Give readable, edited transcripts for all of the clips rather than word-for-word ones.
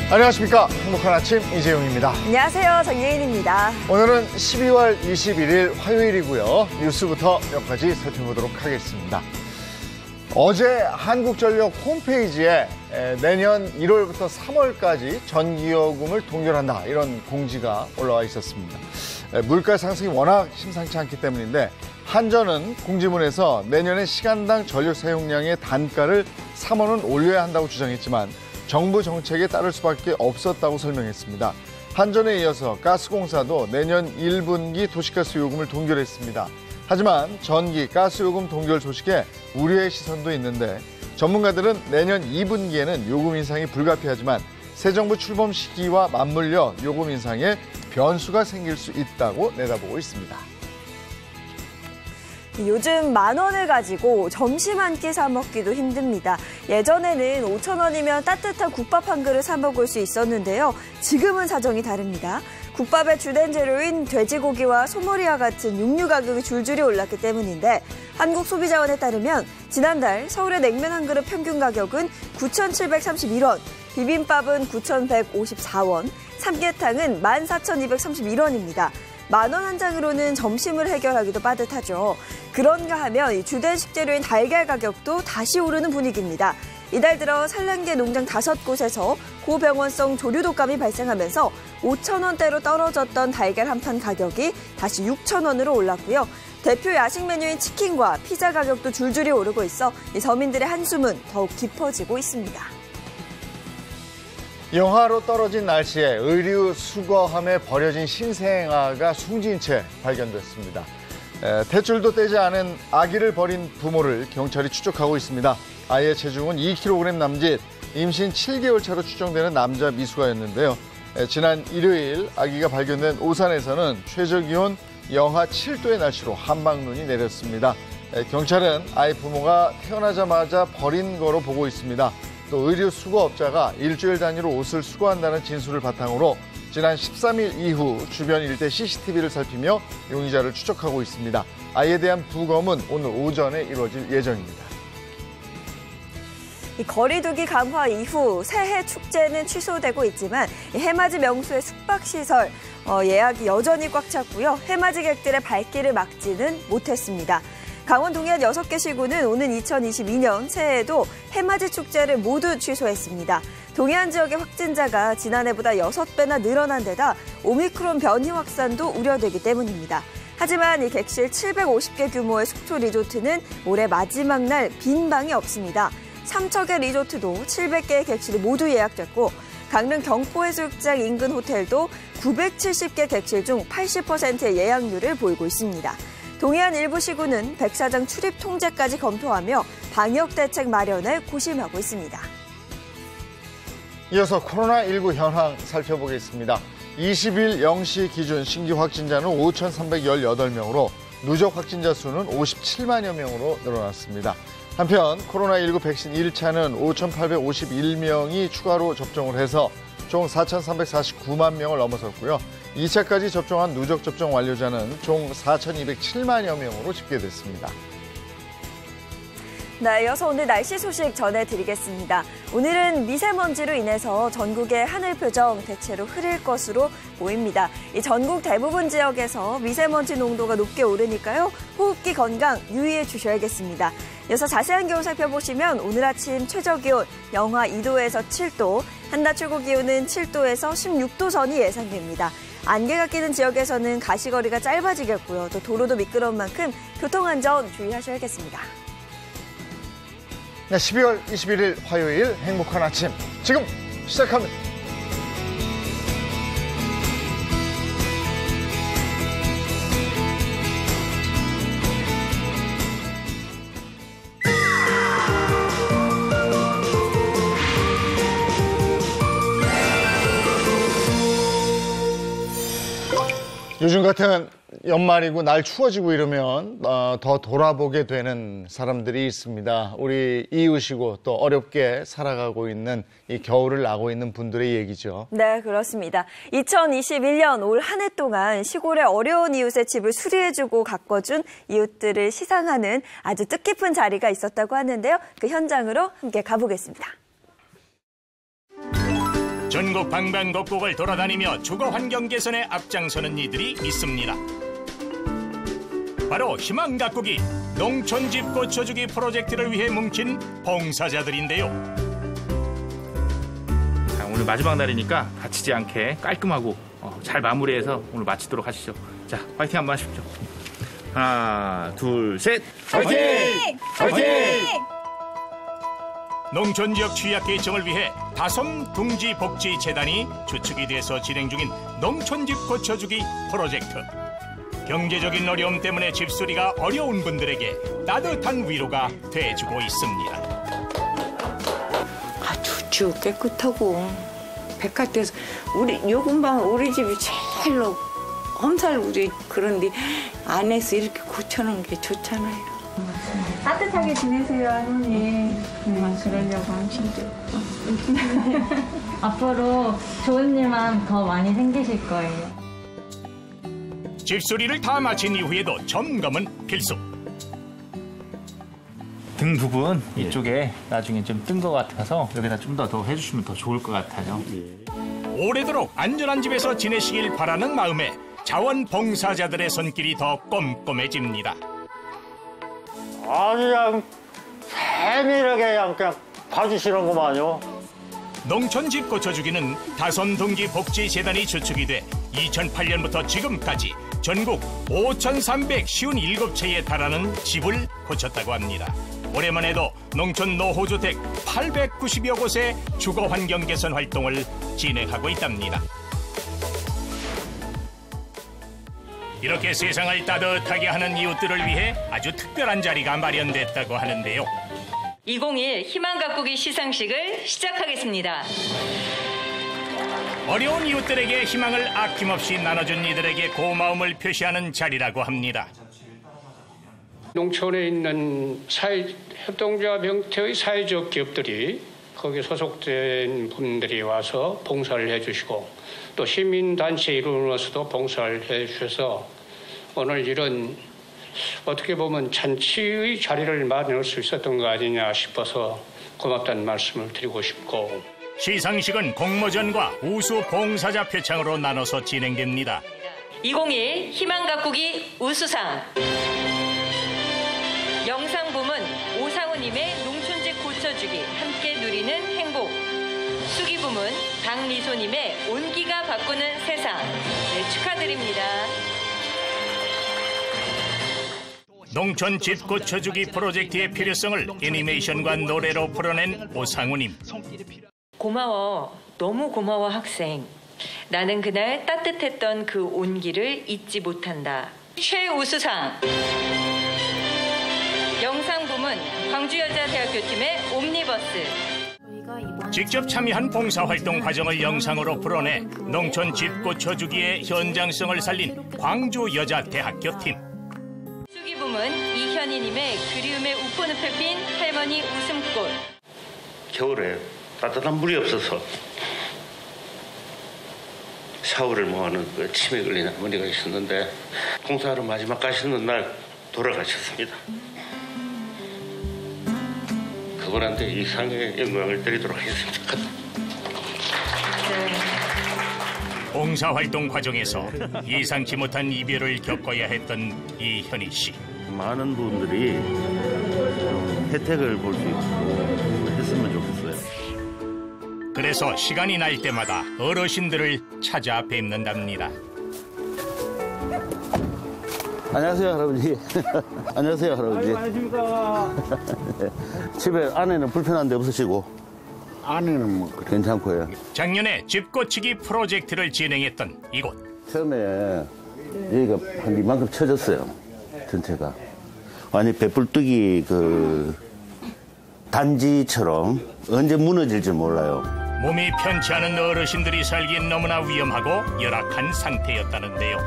안녕하십니까. 행복한 아침 이재용입니다. 안녕하세요. 정예인입니다. 오늘은 12월 21일 화요일이고요. 뉴스부터 몇 가지 살펴보도록 하겠습니다. 어제 한국전력 홈페이지에 내년 1월부터 3월까지 전기요금을 동결한다, 이런 공지가 올라와 있었습니다. 물가 상승이 워낙 심상치 않기 때문인데, 한전은 공지문에서 내년에 시간당 전력 사용량의 단가를 3원 원 올려야 한다고 주장했지만 정부 정책에 따를 수밖에 없었다고 설명했습니다. 한전에 이어서 가스공사도 내년 1분기 도시가스 요금을 동결했습니다. 하지만 전기, 가스요금 동결 소식에 우려의 시선도 있는데, 전문가들은 내년 2분기에는 요금 인상이 불가피하지만 새 정부 출범 시기와 맞물려 요금 인상에 변수가 생길 수 있다고 내다보고 있습니다. 요즘 10,000원을 가지고 점심 한 끼 사 먹기도 힘듭니다. 예전에는 5,000원이면 따뜻한 국밥 한 그릇 사 먹을 수 있었는데요. 지금은 사정이 다릅니다. 국밥의 주된 재료인 돼지고기와 소머리와 같은 육류 가격이 줄줄이 올랐기 때문인데, 한국소비자원에 따르면 지난달 서울의 냉면 한 그릇 평균 가격은 9,731원, 비빔밥은 9,154원, 삼계탕은 14,231원입니다. 10,000원 한 장으로는 점심을 해결하기도 빠듯하죠. 그런가 하면 주된 식재료인 달걀 가격도 다시 오르는 분위기입니다. 이달 들어 산란계 농장 5곳에서 고병원성 조류 독감이 발생하면서 5,000원대로 떨어졌던 달걀 한 판 가격이 다시 6,000원으로 올랐고요. 대표 야식 메뉴인 치킨과 피자 가격도 줄줄이 오르고 있어 서민들의 한숨은 더욱 깊어지고 있습니다. 영하로 떨어진 날씨에 의류 수거함에 버려진 신생아가 숨진 채 발견됐습니다. 탯줄도 떼지 않은 아기를 버린 부모를 경찰이 추적하고 있습니다. 아이의 체중은 2kg 남짓, 임신 7개월 차로 추정되는 남자 미숙아였는데요. 지난 일요일 아기가 발견된 오산에서는 최저기온 영하 7도의 날씨로 한방눈이 내렸습니다. 경찰은 아이 부모가 태어나자마자 버린 거로 보고 있습니다. 또 의류 수거업자가 일주일 단위로 옷을 수거한다는 진술을 바탕으로 지난 13일 이후 주변 일대 CCTV를 살피며 용의자를 추적하고 있습니다. 아이에 대한 부검은 오늘 오전에 이루어질 예정입니다. 거리두기 강화 이후 새해 축제는 취소되고 있지만 해맞이 명소의 숙박시설 예약이 여전히 꽉 찼고요. 해맞이객들의 발길을 막지는 못했습니다. 강원 동해안 6개 시군은 오는 2022년 새해에도 해맞이 축제를 모두 취소했습니다. 동해안 지역의 확진자가 지난해보다 6배나 늘어난 데다 오미크론 변이 확산도 우려되기 때문입니다. 하지만 이 객실 750개 규모의 숙소 리조트는 올해 마지막 날 빈 방이 없습니다. 삼척의 리조트도 700개의 객실이 모두 예약됐고, 강릉 경포해수욕장 인근 호텔도 970개 객실 중 80%의 예약률을 보이고 있습니다. 동해안 일부 시군은 백사장 출입 통제까지 검토하며 방역 대책 마련에 고심하고 있습니다. 이어서 코로나19 현황 살펴보겠습니다. 20일 0시 기준 신규 확진자는 5,318명으로 누적 확진자 수는 57만여 명으로 늘어났습니다. 한편 코로나19 백신 1차는 5,851명이 추가로 접종을 해서 총 4,349만 명을 넘어섰고요. 2차까지 접종한 누적 접종 완료자는 총 4,207만여 명으로 집계됐습니다. 네, 이어서 오늘 날씨 소식 전해드리겠습니다. 오늘은 미세먼지로 인해서 전국의 하늘 표정 대체로 흐릴 것으로 보입니다. 이 전국 대부분 지역에서 미세먼지 농도가 높게 오르니까요. 호흡기 건강 유의해 주셔야겠습니다. 이어서 자세한 기온 살펴보시면 오늘 아침 최저기온 영하 2도에서 7도, 한낮 최고 기온은 7도에서 16도 전이 예상됩니다. 안개가 끼는 지역에서는 가시거리가 짧아지겠고요. 또 도로도 미끄러운 만큼 교통안전 주의하셔야겠습니다. 네, 12월 21일 화요일 행복한 아침 지금 시작합니다. 요즘 같은 연말이고 날 추워지고 이러면 더 돌아보게 되는 사람들이 있습니다. 우리 이웃이고 또 어렵게 살아가고 있는 이 겨울을 나고 있는 분들의 얘기죠. 네, 그렇습니다. 2021년 올 한 해 동안 시골의 어려운 이웃의 집을 수리해주고 가꿔준 이웃들을 시상하는 아주 뜻깊은 자리가 있었다고 하는데요. 그 현장으로 함께 가보겠습니다. 전국 방방곡곡을 돌아다니며 주거 환경 개선에 앞장서는 이들이 있습니다. 바로 희망 가꾸기 농촌집 고쳐주기 프로젝트를 위해 뭉친 봉사자들인데요. 오늘 마지막 날이니까 다치지 않게 깔끔하고 잘 마무리해서 오늘 마치도록 하시죠. 자, 화이팅 한번 하십시오. 하나, 둘, 셋. 화이팅! 화이팅! 농촌 지역 취약계층을 위해 다솜둥지복지재단이 주축이 돼서 진행 중인 농촌집 고쳐주기 프로젝트. 경제적인 어려움 때문에 집수리가 어려운 분들에게 따뜻한 위로가 돼주고 있습니다. 아주 깨끗하고 백화돼서 요 근방 우리 집이 제일로 험살우리 그런데 안에서 이렇게 고쳐놓은 게 좋잖아요. 따뜻하게 지내세요, 할머니. 그러려고 하면 힘들고. 앞으로 좋은 일만 더 많이 생기실 거예요. 집수리를 다 마친 이후에도 점검은 필수. 등 부분 이쪽에 나중에 좀 뜬 것 같아서 여기다 좀 더 해주시면 더 좋을 것 같아요. 오래도록 안전한 집에서 지내시길 바라는 마음에 자원봉사자들의 손길이 더 꼼꼼해집니다. 아주 그냥 세밀하게 그냥 봐주시는구만요. 농촌집 고쳐주기는 다솜둥지복지재단이 주축이 돼 2008년부터 지금까지 전국 5,357채에 달하는 집을 고쳤다고 합니다. 올해만 해도 농촌 노후주택 890여 곳의 주거환경 개선 활동을 진행하고 있답니다. 이렇게 세상을 따뜻하게 하는 이웃들을 위해 아주 특별한 자리가 마련됐다고 하는데요. 2021 희망 가꾸기 시상식을 시작하겠습니다. 어려운 이웃들에게 희망을 아낌없이 나눠준 이들에게 고마움을 표시하는 자리라고 합니다. 농촌에 있는 협동조합 형태의 사회적 기업들이 거기에 소속된 분들이 와서 봉사를 해주시고 또 시민단체 이루어서도 봉사를 해주셔서 오늘 이런 어떻게 보면 잔치의 자리를 마련할 수 있었던 거 아니냐 싶어서 고맙다는 말씀을 드리고 싶고 시상식은 공모전과 우수 봉사자 표창으로 나눠서 진행됩니다. 2021 희망 가꾸기 우수상 영상부문 오상우님의 농촌집 고쳐주기 함께 누리는 행복 수기부문 박미소님의 온기가 바꾸는 세상 네, 축하드립니다. 농촌집 고쳐주기 프로젝트의 필요성을 애니메이션과 노래로 풀어낸 오상우님. 고마워 너무 고마워 학생. 나는 그날 따뜻했던 그 온기를 잊지 못한다. 최우수상 영상부문 광주여자대학교팀의 옴니버스 직접 참여한 봉사활동 과정을 영상으로 풀어내 농촌 집 고쳐주기의 현장성을 살린 광주여자대학교팀. 수기부문 이현희님의 그리움의 우포늪에 핀 할머니 웃음꽃. 겨울에 따뜻한 물이 없어서 샤워를 뭐하는 치매 걸린 할머니가 있었는데 봉사하러 마지막 가시는 날 돌아가셨습니다. 그분한테 이상의 영광을 드리도록 하겠습니다. 봉사활동 과정에서 예상치 못한 이별을 겪어야 했던 이현희 씨. 많은 분들이 좀 혜택을 볼 수 있고 했으면 좋겠어요. 그래서 시간이 날 때마다 어르신들을 찾아뵙는답니다. 안녕하세요, 할아버지. 안녕하세요, 할아버지. 안녕하십니까. 집에 아내는 불편한 데 없으시고? 아내는 뭐 괜찮고요. 작년에 집 고치기 프로젝트를 진행했던 이곳. 처음에 여기가 한 이만큼 쳐졌어요. 전체가. 완전 배불뚝이 단지처럼 언제 무너질지 몰라요. 몸이 편치 않은 어르신들이 살기엔 너무나 위험하고 열악한 상태였다는데요.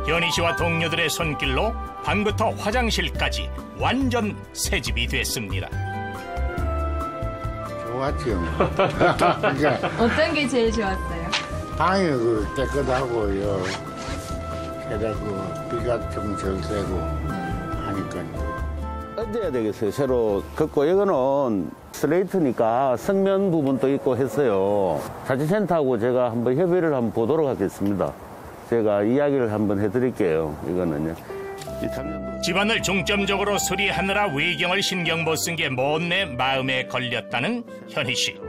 현희 씨와 동료들의 손길로 방부터 화장실까지 완전 새집이 됐습니다. 좋았죠. 그러니까 어떤 게 제일 좋았어요? 방이 깨끗하고요. 게다가 비가 좀 덜 새고 하니까요. 얹어야 되겠어요. 새로 걷고 이거는 스트레이트니까 성면 부분도 있고 했어요. 자치센터하고 제가 한번 협의를 한번 보도록 하겠습니다. 제가 이야기를 한번 해드릴게요. 이거는요. 집안을 중점적으로 수리하느라 외경을 신경 못 쓴 게 못내 마음에 걸렸다는 현희 씨.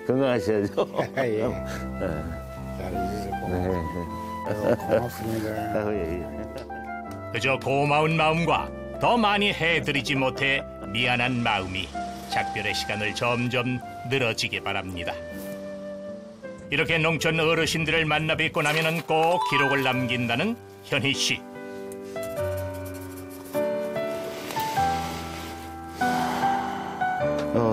건강하셔야죠. 예. 고맙습니다. 그저 고마운 마음과 더 많이 해드리지 못해 미안한 마음이 작별의 시간을 점점 늘어지게 바랍니다. 이렇게 농촌 어르신들을 만나 뵙고 나면은 꼭 기록을 남긴다는 현희 씨.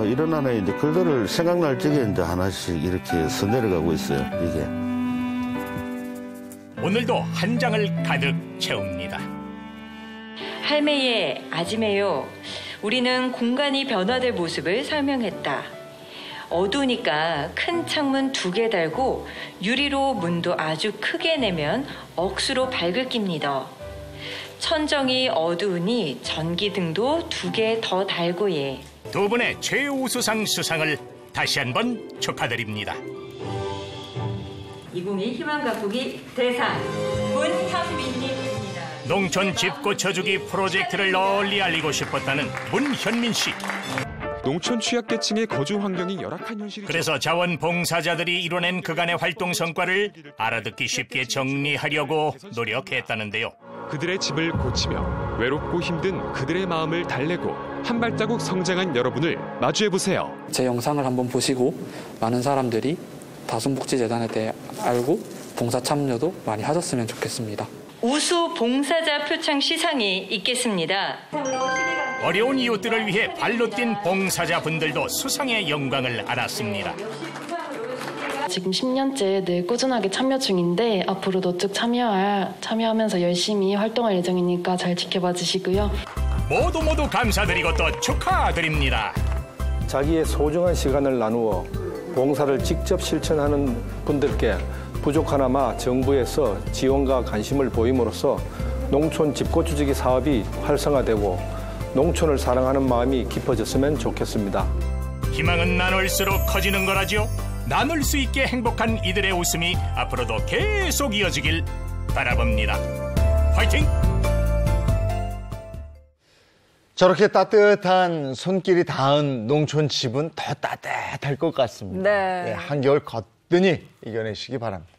이런 하나의 이제 글들을 생각날 적에 이제 하나씩 이렇게 써 내려가고 있어요. 이게. 오늘도 한 장을 가득 채웁니다. 할매의 아지매요. 우리는 공간이 변화될 모습을 설명했다. 어두우니까 큰 창문 2개 달고 유리로 문도 아주 크게 내면 억수로 밝을 깁니다. 천정이 어두우니 전기등도 2개 더 달고 예. 두 분의 최우수상 수상을 다시 한번 축하드립니다. 2021 희망 가꾸기 대상 문현민님입니다. 농촌 집 고쳐주기 프로젝트를 널리 알리고 싶었다는 문현민 씨. 농촌 취약계층의 거주 환경이 열악한 현실이 그래서 자원봉사자들이 이뤄낸 그간의 활동 성과를 알아듣기 쉽게 정리하려고 노력했다는데요. 그들의 집을 고치며 외롭고 힘든 그들의 마음을 달래고 한 발자국 성장한 여러분을 마주해보세요. 제 영상을 한번 보시고 많은 사람들이 다손복지재단에 대해 알고 봉사 참여도 많이 하셨으면 좋겠습니다. 우수 봉사자 표창 시상이 있겠습니다. 어려운 이웃들을 위해 발로 뛴 봉사자분들도 수상의 영광을 알았습니다. 지금 10년째 늘 꾸준하게 참여 중인데 앞으로도 쭉 참여하면서 열심히 활동할 예정이니까 잘 지켜봐 주시고요. 모두 감사드리고 또 축하드립니다. 자기의 소중한 시간을 나누어 봉사를 직접 실천하는 분들께 부족하나마 정부에서 지원과 관심을 보임으로써 농촌 집고쳐주기 사업이 활성화되고 농촌을 사랑하는 마음이 깊어졌으면 좋겠습니다. 희망은 나눌수록 커지는 거라죠. 나눌 수 있게 행복한 이들의 웃음이 앞으로도 계속 이어지길 바라봅니다. 화이팅! 저렇게 따뜻한 손길이 닿은 농촌 집은 더 따뜻할 것 같습니다. 네. 네, 한겨울 거뜬히 이겨내시기 바랍니다.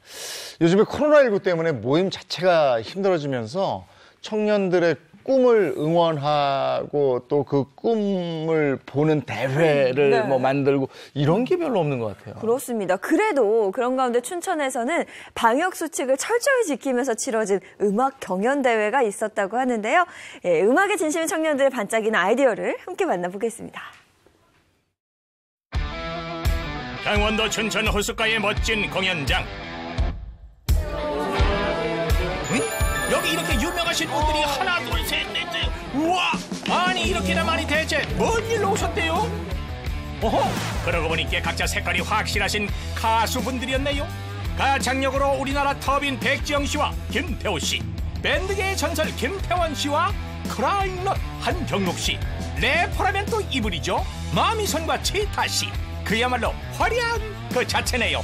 요즘에 코로나19 때문에 모임 자체가 힘들어지면서 청년들의 꿈을 응원하고 또 그 꿈을 보는 대회를 네. 만들고 이런 게 별로 없는 것 같아요. 그렇습니다. 그래도 그런 가운데 춘천에서는 방역 수칙을 철저히 지키면서 치러진 음악 경연 대회가 있었다고 하는데요. 예, 음악에 진심인 청년들의 반짝이는 아이디어를 함께 만나보겠습니다. 강원도 춘천 호숫가의 멋진 공연장. 여기 이렇게 유명하신 분들이 하나 둘 셋 넷 우와 아니 이렇게나 많이 대체 뭔 일로 오셨대요? 어허 그러고 보니까 각자 색깔이 확실하신 가수분들이었네요. 가창력으로 우리나라 터빈 백지영 씨와 김태호 씨, 밴드계의 전설 김태원 씨와 크라잉넛 한경록 씨, 래퍼라면 또 이분이죠. 마미손과 치타 씨. 그야말로 화려한 그 자체네요.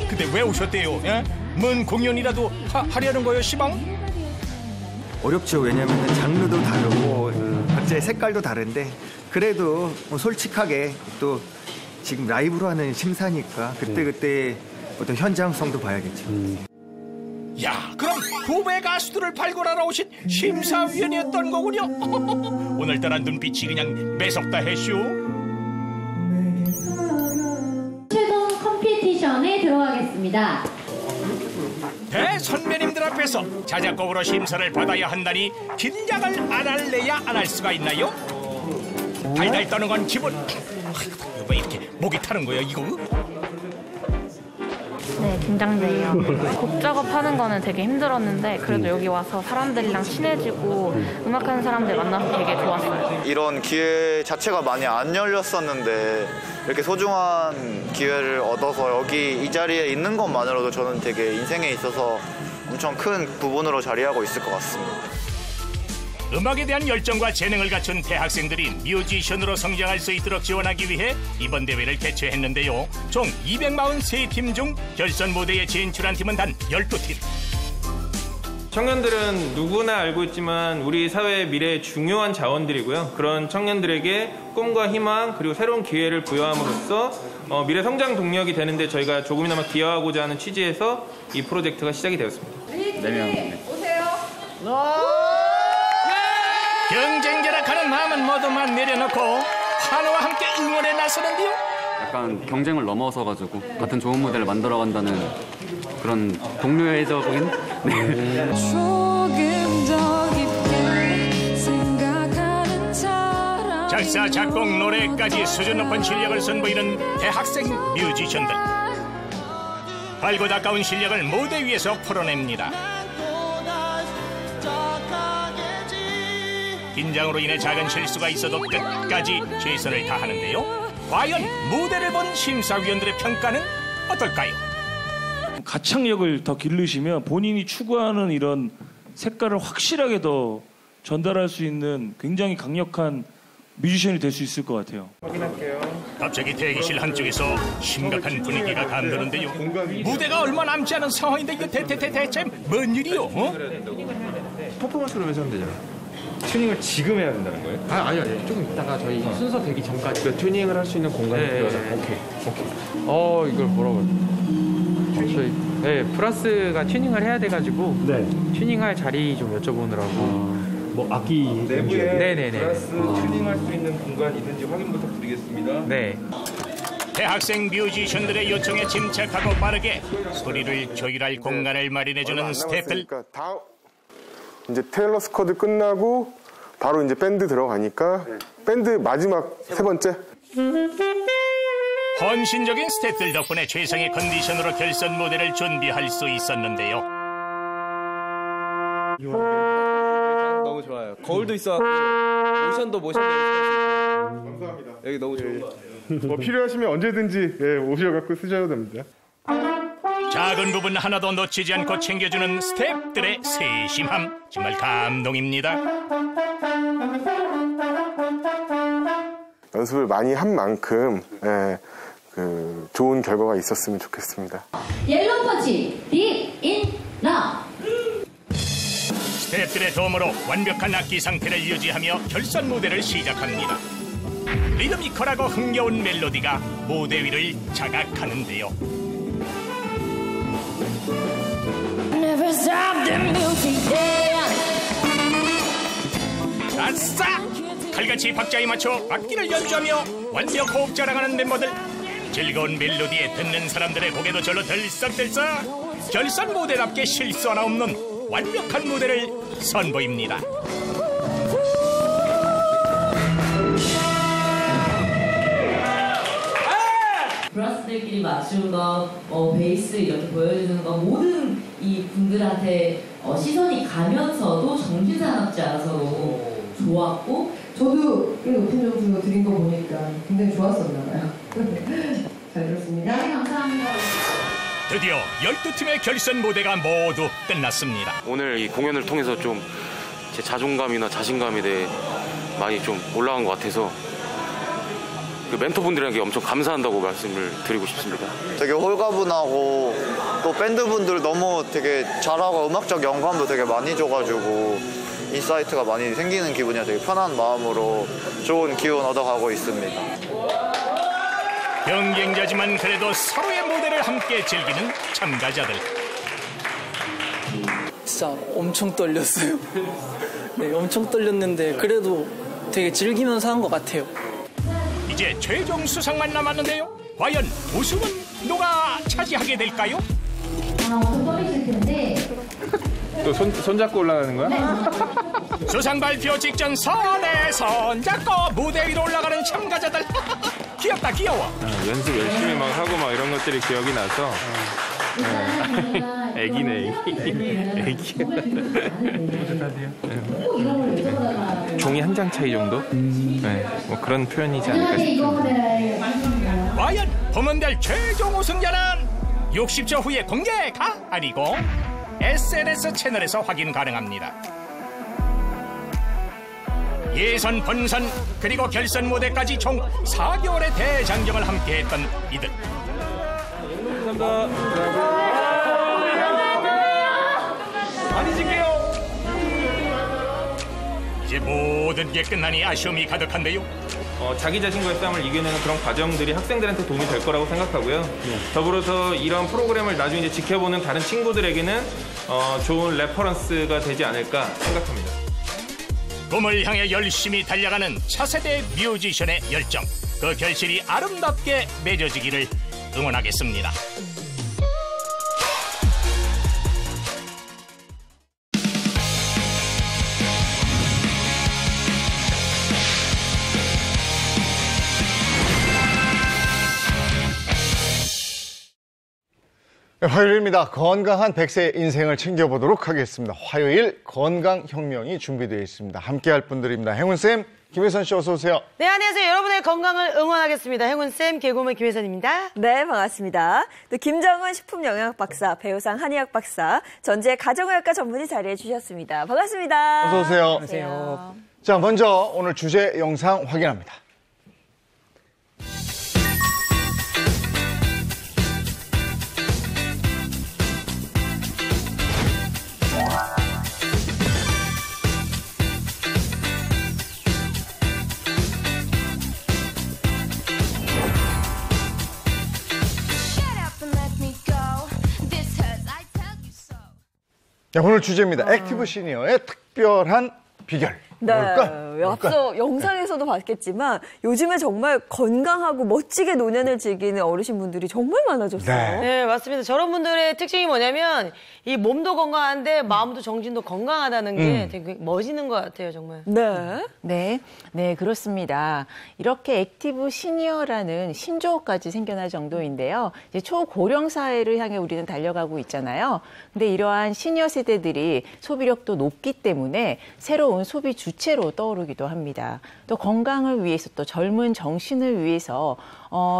근데 왜 오셨대요? 예? 뭔 공연이라도 하려는 거예요, 시방? 어렵죠. 왜냐하면 장르도 다르고 각자의 색깔도 다른데 그래도 뭐 솔직하게 또 지금 라이브로 하는 심사니까 그때그때 어떤 현장성도 봐야겠죠. 야, 그럼 후배 가수들을 발굴하러 오신 심사위원이었던 거군요. 오늘따라 눈빛이 그냥 매섭다 해쇼. 최종 컴피티션에 들어가겠습니다. 대선배님들 앞에서 자작곡으로 심사를 받아야 한다니 긴장을 안 할래야 안 할 수가 있나요? 달달 떠는 건 기본. 왜 이렇게 목이 타는 거예요, 이거? 네, 긴장돼요. 곡 작업하는 거는 되게 힘들었는데 그래도 여기 와서 사람들이랑 친해지고 음악하는 사람들 만나서 되게 좋았어요. 이런 기회 자체가 많이 안 열렸었는데 이렇게 소중한 기회를 얻어서 여기 이 자리에 있는 것만으로도 저는 되게 인생에 있어서 엄청 큰 부분으로 자리하고 있을 것 같습니다. 음악에 대한 열정과 재능을 갖춘 대학생들이 뮤지션으로 성장할 수 있도록 지원하기 위해 이번 대회를 개최했는데요. 총 243팀 중 결선 무대에 진출한 팀은 단 12팀. 청년들은 누구나 알고 있지만 우리 사회의 미래의 중요한 자원들이고요. 그런 청년들에게 꿈과 희망 그리고 새로운 기회를 부여함으로써 미래 성장 동력이 되는데 저희가 조금이나마 기여하고자 하는 취지에서 이 프로젝트가 시작이 되었습니다. 4명. 오세요. 경쟁자라 하는 마음은 모두만 내려놓고 환호와 함께 응원에 나서는데요. 약간 경쟁을 넘어서가지고 같은 좋은 무대를 만들어간다는 그런 동료애적인 네. 작사, 작곡, 노래까지 수준 높은 실력을 선보이는 대학생 뮤지션들. 밝고 가까운 실력을 무대 위에서 풀어냅니다. 긴장으로 인해 작은 실수가 있어도 끝까지 최선을 다하는데요. 과연 무대를 본 심사위원들의 평가는 어떨까요? 가창력을 더 기르시면 본인이 추구하는 이런 색깔을 확실하게 더 전달할 수 있는 굉장히 강력한 뮤지션이 될 수 있을 것 같아요. 확인할게요. 갑자기 대기실 한쪽에서 심각한 분위기가 감도는데요. 무대가 얼마 남지 않은 상황인데 이거 대체 뭔 일이요? 퍼포먼스로 하면 되잖아. 튜닝을 지금 해야 된다는 거예요? 아니요. 조금 있다가 저희 순서 되기 전까지. 그러니까 튜닝을 할 수 있는 공간이 필요하다. 오케이. 이걸 뭐라고 저희 플러스가 튜닝을 해야 돼가지고 튜닝할 자리 좀 여쭤보느라고. 뭐 악기 내부에 네네네. 플러스 튜닝할 수 있는 공간이 있는지 확인 부탁드리겠습니다. 네. 대학생 뮤지션들의 요청에 침착하고 빠르게 소리를 조율할 공간을 마련해주는 스태프들. 이제 테일러 스쿼드 끝나고 바로 이제 밴드 들어가니까 밴드 마지막 세 번째. 헌신적인 스태프들 덕분에 최상의 컨디션으로 결선 무대를 준비할 수 있었는데요. 너무 좋아요. 거울도 있어갖고 모션도 연습할 수 있고. 감사합니다. 여기 너무 좋은 것 같아요. 뭐 필요하시면 언제든지 오셔갖고 쓰셔도 됩니다. 작은 부분 하나도 놓치지 않고 챙겨주는 스태프들의 세심함 정말 감동입니다. 연습을 많이 한 만큼 좋은 결과가 있었으면 좋겠습니다. 옐로우 펀치 딥 인 라. 스태프들의 도움으로 완벽한 악기 상태를 유지하며 결선 무대를 시작합니다. 리드미컬하고 흥겨운 멜로디가 무대 위를 자각하는데요. 아싸! 칼같이 박자에 맞춰 악기를 연주하며 완벽 호흡 자랑하는 멤버들. 즐거운 멜로디에 듣는 사람들의 고개도 절로 들썩들썩. 결선 무대답게 실수 하나 없는 완벽한 무대를 선보입니다. 브라스들끼리 맞추는 거, 베이스 이렇게 보여주는 거 모든 이 분들한테 시선이 가면서도 정신사납지 않아서 너무 좋았고 저도 꽤 높은 점수 드린 거 보니까 굉장히 좋았었나 봐요. 잘 들었습니다. 네, 감사합니다. 드디어 12팀의 결선 무대가 모두 끝났습니다. 오늘 이 공연을 통해서 좀 제 자존감이나 자신감에 대해 많이 좀 올라간 것 같아서 그 멘토분들에게 엄청 감사한다고 말씀을 드리고 싶습니다. 되게 홀가분하고 또 밴드분들 너무 되게 잘하고 음악적 영감도 되게 많이 줘가지고 인사이트가 많이 생기는 기분이라 되게 편한 마음으로 좋은 기운 얻어가고 있습니다. 경쟁자지만 그래도 서로의 무대를 함께 즐기는 참가자들. 진짜 엄청 떨렸어요. 네, 엄청 떨렸는데 그래도 되게 즐기면서 한 것 같아요. 이제 최종 수상만 남았는데요. 과연 우승은 누가 차지하게 될까요? 엄청 떨리실 텐데. 또 손잡고 올라가는 거야? 네. 수상 발표 직전 손에 손잡고 무대 위로 올라가는 참가자들. 귀엽다 귀여워. 연습 열심히 막 하고 막 이런 것들이 기억이 나서 애기네, 애기. 종이 한 장 차이 정도? 네, 뭐 그런 표현이지 않을까 싶습니다. 과연 보면 될 최종 우승자는 60초 후에 공개가 아니고 SNS 채널에서 확인 가능합니다. 예선, 본선, 그리고 결선 무대까지 총 4개월의 대장정을 함께했던 이들. 많이 질게요. 이제 모든 게 끝나니 아쉬움이 가득한데요. 자기 자신과의 싸움을 이겨내는 그런 과정들이 학생들한테 도움이 될 거라고 생각하고요. 더불어서 이런 프로그램을 나중에 이제 지켜보는 다른 친구들에게는 좋은 레퍼런스가 되지 않을까 생각합니다. 꿈을 향해 열심히 달려가는 차세대 뮤지션의 열정, 그 결실이 아름답게 맺어지기를 응원하겠습니다. 화요일입니다. 건강한 100세 인생을 챙겨보도록 하겠습니다. 화요일 건강혁명이 준비되어 있습니다. 함께할 분들입니다. 행운쌤, 김혜선 씨 어서 오세요. 네, 안녕하세요. 여러분의 건강을 응원하겠습니다. 행운쌤, 개그우먼 김혜선입니다. 네, 반갑습니다. 또 김정은 식품영양학 박사, 배우상 한의학 박사, 전재 가정의학과 전문의 자리해 주셨습니다. 반갑습니다. 어서 오세요. 안녕하세요. 자, 먼저 오늘 주제 영상 확인합니다. 자, 오늘 주제입니다. 액티브 시니어의 특별한 비결. 네, 뭘까? 앞서 영상에서도 봤겠지만 요즘에 정말 건강하고 멋지게 노년을 즐기는 어르신분들이 정말 많아졌어요. 네, 맞습니다. 저런 분들의 특징이 뭐냐면 이 몸도 건강한데 마음도 정신도 건강하다는 게 되게 멋있는 것 같아요, 정말. 네, 그렇습니다. 이렇게 액티브 시니어라는 신조어까지 생겨날 정도인데요. 이제 초고령 사회를 향해 우리는 달려가고 있잖아요. 근데 이러한 시니어 세대들이 소비력도 높기 때문에 새로운 소비 주체로 떠오르기도 합니다. 또 건강을 위해서 또 젊은 정신을 위해서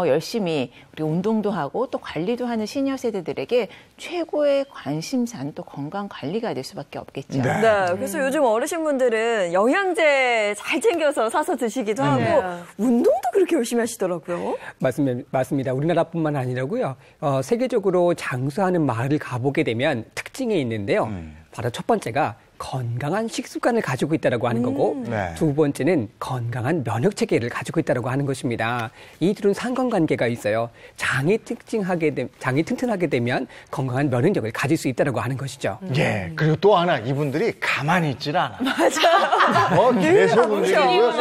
열심히 우리 운동도 하고 또 관리도 하는 시니어 세대들에게 최고의 관심사는 또 건강 관리가 될 수밖에 없겠죠. 네, 그래서 요즘 어르신분들은 영양제 잘 챙겨서 사서 드시기도 하고 운동도 그렇게 열심히 하시더라고요. 맞습니다. 우리나라뿐만 아니라고요. 세계적으로 장수하는 마을을 가보게 되면 특징이 있는데요. 바로 첫 번째가 건강한 식습관을 가지고 있다고 하는 거고 두 번째는 건강한 면역 체계를 가지고 있다고 하는 것입니다. 이 둘은 상관관계가 있어요. 장이 튼튼하게 되면 건강한 면역력을 가질 수 있다고 하는 것이죠. 예. 그리고 또 하나 이분들이 가만히 있질 않아. 맞아. 계속 움직이고요.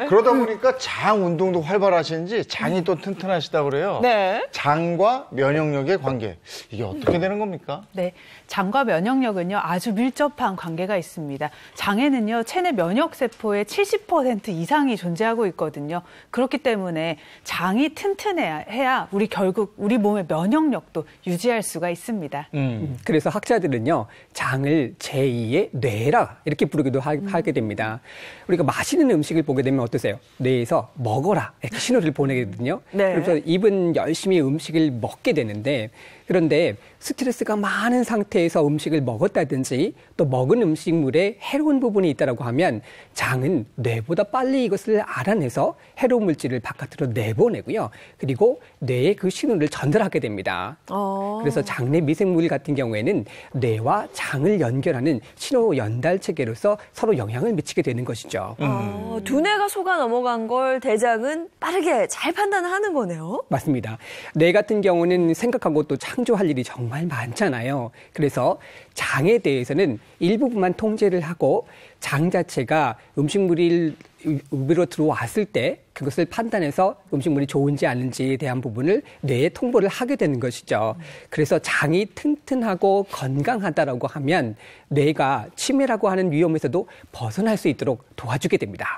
그러다 보니까 장 운동도 활발하신지 장이 또 튼튼하시다 그래요. 네. 장과 면역력의 관계. 이게 어떻게 되는 겁니까? 네. 장과 면역력은요, 아주 밀접한 관계가 있습니다. 장에는요, 체내 면역세포의 70% 이상이 존재하고 있거든요. 그렇기 때문에 장이 튼튼해야 결국 우리 몸의 면역력도 유지할 수가 있습니다. 그래서 학자들은요, 장을 제2의 뇌라 이렇게 부르기도 하게 됩니다. 우리가 맛있는 음식을 보게 되면 어떠세요? 뇌에서 먹어라 이렇게 신호를 보내거든요. 그래서 입은 열심히 음식을 먹게 되는데 그런데 스트레스가 많은 상태에서 음식을 먹었다든지 또 먹은 음식물에 해로운 부분이 있다고 하면 장은 뇌보다 빨리 이것을 알아내서 해로운 물질을 바깥으로 내보내고요. 그리고 뇌에 그 신호를 전달하게 됩니다. 그래서 장내 미생물 같은 경우에는 뇌와 장을 연결하는 신호 연달 체계로서 서로 영향을 미치게 되는 것이죠. 두뇌가 속아 넘어간 걸 대장은 빠르게 잘 판단하는 거네요. 맞습니다. 뇌 같은 경우는 생각하고 또 창조할 일이 정말 많잖아요. 그래서 장에 대해서는 일부분만 통제를 하고 장 자체가 음식물이 위로 들어왔을 때 그것을 판단해서 음식물이 좋은지 아닌지에 대한 부분을 뇌에 통보를 하게 되는 것이죠. 그래서 장이 튼튼하고 건강하다라고 하면 뇌가 치매라고 하는 위험에서도 벗어날 수 있도록 도와주게 됩니다.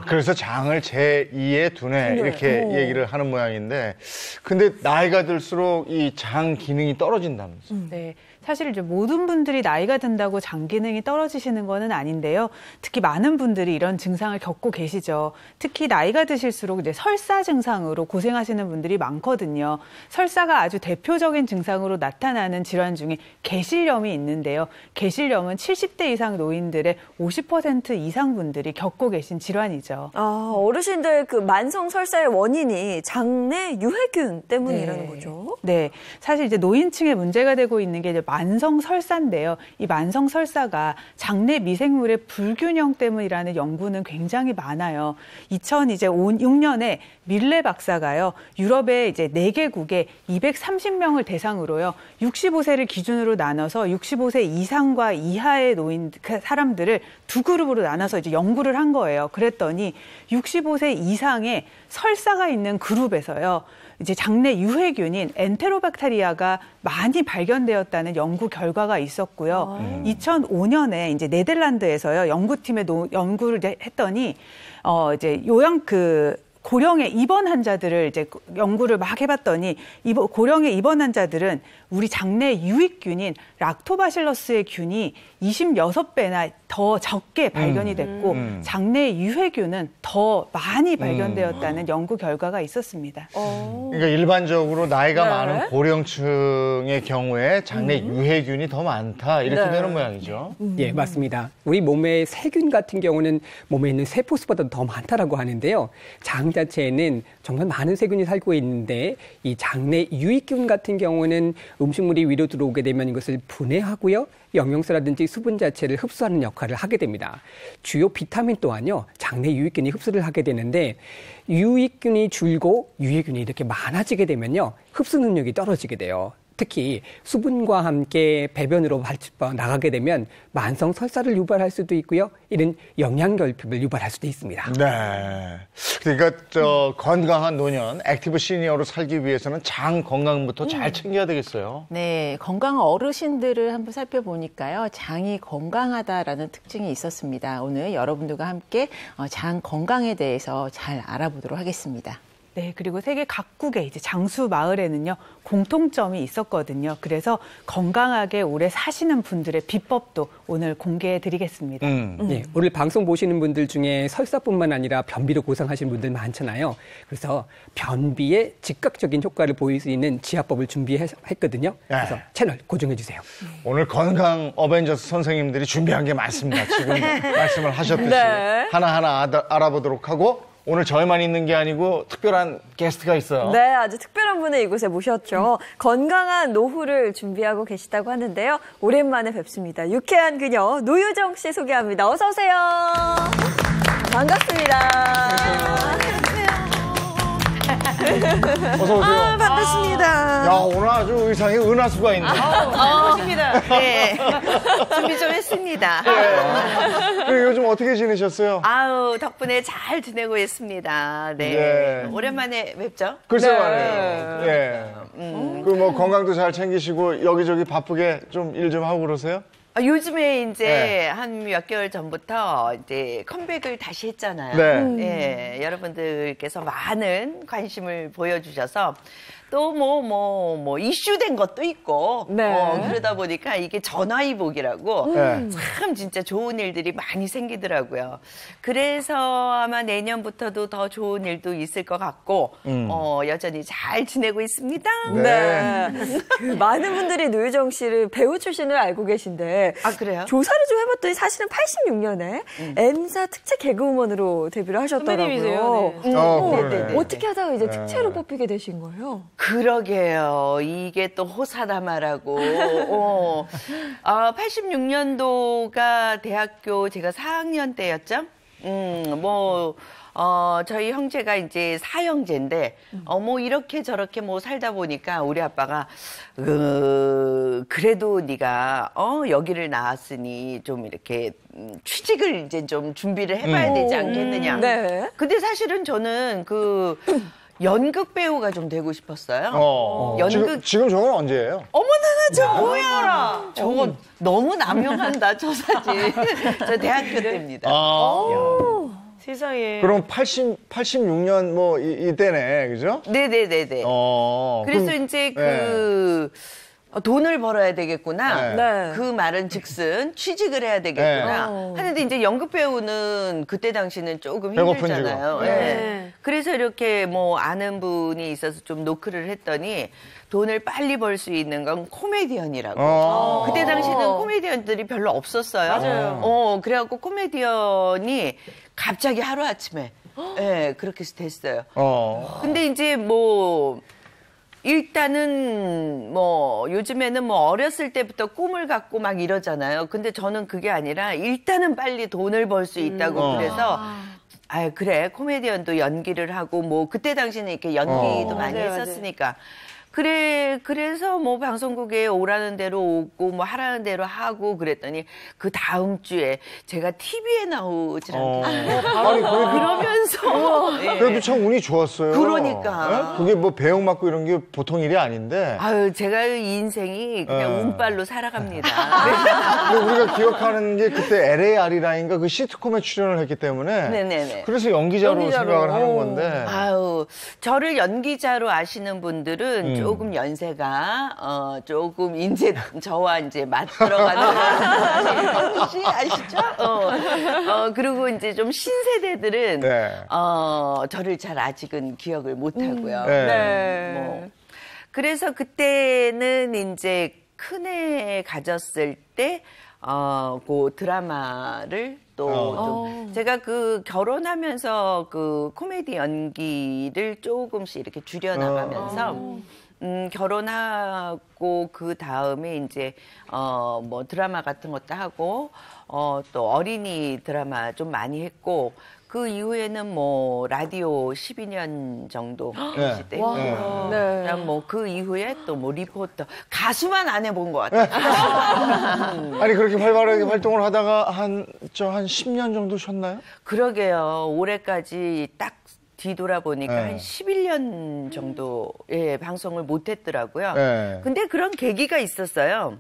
그래서 장을 제2의 두뇌 이렇게 얘기를 하는 모양인데, 근데 나이가 들수록 이 장 기능이 떨어진다면서요? 네. 사실 이제 모든 분들이 나이가 든다고 장 기능이 떨어지시는 거는 아닌데요. 특히 많은 분들이 이런 증상을 겪고 계시죠. 특히 나이가 드실수록 이제 설사 증상으로 고생하시는 분들이 많거든요. 설사가 아주 대표적인 증상으로 나타나는 질환 중에 개실염이 있는데요. 개실염은 70대 이상 노인들의 50% 이상 분들이 겪고 계신 질환이죠. 어르신들 그 만성 설사의 원인이 장내 유해균 때문이라는 거죠. 네. 사실 이제 노인층에 문제가 되고 있는 게 이제 만성 설사인데요. 이 만성 설사가 장내 미생물의 불균형 때문이라는 연구는 굉장히 많아요. 2006년에 밀레 박사가요. 유럽의 이제 4개국에 230명을 대상으로요. 65세를 기준으로 나눠서 65세 이상과 이하의 사람들을 두 그룹으로 나눠서 이제 연구를 한 거예요. 그랬더니 65세 이상의 설사가 있는 그룹에서요. 이제 장내 유해균인 엔테로박테리아가 많이 발견되었다는 연구 결과가 있었고요. 2005년에 이제 네덜란드에서요. 연구팀의 연구를 했더니 이제 고령의 입원 환자들을 이제 연구를 막 해봤더니 고령의 입원 환자들은 우리 장내 유익균인 락토바실러스의 균이 26배나 더 적게 발견이 됐고 장내 유해균은 더 많이 발견되었다는 연구 결과가 있었습니다. 그러니까 일반적으로 나이가 많은 고령층의 경우에 장내 유해균이 더 많다 이렇게 되는 모양이죠. 예, 맞습니다. 우리 몸의 세균 같은 경우는 몸에 있는 세포수보다 더 많다라고 하는데요. 장 자체에는 정말 많은 세균이 살고 있는데 이 장내 유익균 같은 경우는 음식물이 위로 들어오게 되면 이것을 분해하고요. 영양소라든지 수분 자체를 흡수하는 역할을 하게 됩니다. 주요 비타민 또한요. 장내 유익균이 흡수를 하게 되는데 유익균이 줄고 유해균이 이렇게 많아지게 되면요. 흡수 능력이 떨어지게 돼요. 특히 수분과 함께 배변으로 나가게 되면 만성 설사를 유발할 수도 있고요. 이런 영양결핍을 유발할 수도 있습니다. 네. 그러니까 건강한 노년, 액티브 시니어로 살기 위해서는 장 건강부터 잘 챙겨야 되겠어요. 네, 건강한 어르신들을 한번 살펴보니까요. 장이 건강하다라는 특징이 있었습니다. 오늘 여러분들과 함께 장 건강에 대해서 잘 알아보도록 하겠습니다. 네, 그리고 세계 각국의 이제 장수 마을에는요, 공통점이 있었거든요. 그래서 건강하게 오래 사시는 분들의 비법도 오늘 공개해 드리겠습니다. 네, 오늘 방송 보시는 분들 중에 설사뿐만 아니라 변비로 고생하시는 분들 많잖아요. 그래서 변비에 즉각적인 효과를 보일 수 있는 지압법을 준비했거든요. 그래서 채널 고정해 주세요. 오늘 건강 어벤져스 선생님들이 준비한 게 많습니다. 지금 말씀을 하셨듯이 하나하나 알아보도록 하고, 오늘 저희만 있는 게 아니고 특별한 게스트가 있어요. 네, 아주 특별한 분을 이곳에 모셨죠. 건강한 노후를 준비하고 계시다고 하는데요. 오랜만에 뵙습니다. 유쾌한 그녀 노유정 씨 소개합니다. 어서 오세요. 반갑습니다. 어서 오세요. 반갑습니다. 야, 오늘 아주 의상에 은하수가 있네. 반갑습니다. 네. 준비 좀 했습니다. 네. 요즘 어떻게 지내셨어요? 아우, 덕분에 잘 지내고 있습니다. 네. 네. 오랜만에 뵙죠? 글쎄 말이에요. 네. 그 뭐 건강도 잘 챙기시고 여기저기 바쁘게 좀 일 좀 하고 그러세요? 요즘에 이제 한 몇 개월 전부터 이제 컴백을 다시 했잖아요. 네. 여러분들께서 많은 관심을 보여주셔서 또 이슈된 것도 있고 그러다 보니까 이게 전화위복이라고 참 진짜 좋은 일들이 많이 생기더라고요. 그래서 아마 내년부터도 더 좋은 일도 있을 것 같고 여전히 잘 지내고 있습니다. 네. 많은 분들이 노유정 씨를 배우 출신을 알고 계신데 그래요? 조사를 좀 해봤더니 사실은 86년에 M사 특채 개그우먼으로 데뷔를 하셨더라고요. 네. 어떻게 하다가 이제 특채로 뽑히게 되신 거예요? 그러게요. 이게 또 호사다마라고. 86년도가 대학교 제가 4학년 때였죠. 저희 형제가 이제 4형제인데, 뭐 이렇게 저렇게 뭐 살다 보니까 우리 아빠가, 그래도 네가, 여기를 나왔으니 좀 이렇게 취직을 이제 좀 준비를 해봐야 되지 않겠느냐. 네. 근데 사실은 저는 연극 배우가 좀 되고 싶었어요. 지금 저건 언제예요? 어머나, 저 뭐야? 저거 너무 남용한다, 저 사진. 저 대학교 때입니다. 세상에. 그럼 86년 뭐 이때네, 그죠? 네네네네. 그래서 이제 돈을 벌어야 되겠구나. 네. 그 말은 즉슨 취직을 해야 되겠구나. 하는데 이제 연극 배우는 그때 당시는 조금 힘들잖아요. 네. 그래서 이렇게 뭐 아는 분이 있어서 좀 노크를 했더니 돈을 빨리 벌 수 있는 건 코미디언이라고. 그때 당시는 코미디언들이 별로 없었어요. 맞아요. 그래갖고 코미디언이 갑자기 하루아침에 그렇게 됐어요. 근데 이제 뭐 일단은 뭐 요즘에는 뭐 어렸을 때부터 꿈을 갖고 막 이러잖아요. 근데 저는 그게 아니라 일단은 빨리 돈을 벌 수 있다고 그래서 그래 코미디언도 연기를 하고 뭐 그때 당시는 이렇게 연기도 많이 했었으니까 그래서 뭐 방송국에 오라는 대로 오고 뭐 하라는 대로 하고 그랬더니 그 다음 주에 제가 TV에 나오질 않겠어요. 그러면서 그래도 참 운이 좋았어요. 그러니까. 그게 뭐 배역 맡고 이런 게 보통 일이 아닌데. 제가 인생이 그냥 운빨로 살아갑니다. 근데 우리가 기억하는 게 그때 LAR이라인가 그 시트콤에 출연을 했기 때문에. 네네네. 그래서 연기자로 생각을 하는 건데. 저를 연기자로 아시는 분들은 조금 연세가 조금 이제 저와 이제 맞들어가는 혹시 아시죠? 그리고 이제 좀 신세대들은 저를 잘 아직은 기억을 못 하고요. 뭐 그래서 그때는 이제 큰애 가졌을 때 그 드라마를 좀 제가 그 결혼하면서 그 코미디 연기를 조금씩 이렇게 줄여나가면서 결혼하고 그 다음에 이제 뭐 드라마 같은 것도 하고 또 어린이 드라마 좀 많이 했고 그 이후에는 뭐 라디오 12년 정도 때고 그다음 뭐 그 이후에 또 뭐 리포터 가수만 안 해본 것 같아요. 아니 그렇게 활발하게 활동을 하다가 한 10년 정도 쉬었나요? 그러게요. 올해까지 딱 뒤돌아보니까 한 11년 정도 방송을 못 했더라고요. 근데 그런 계기가 있었어요.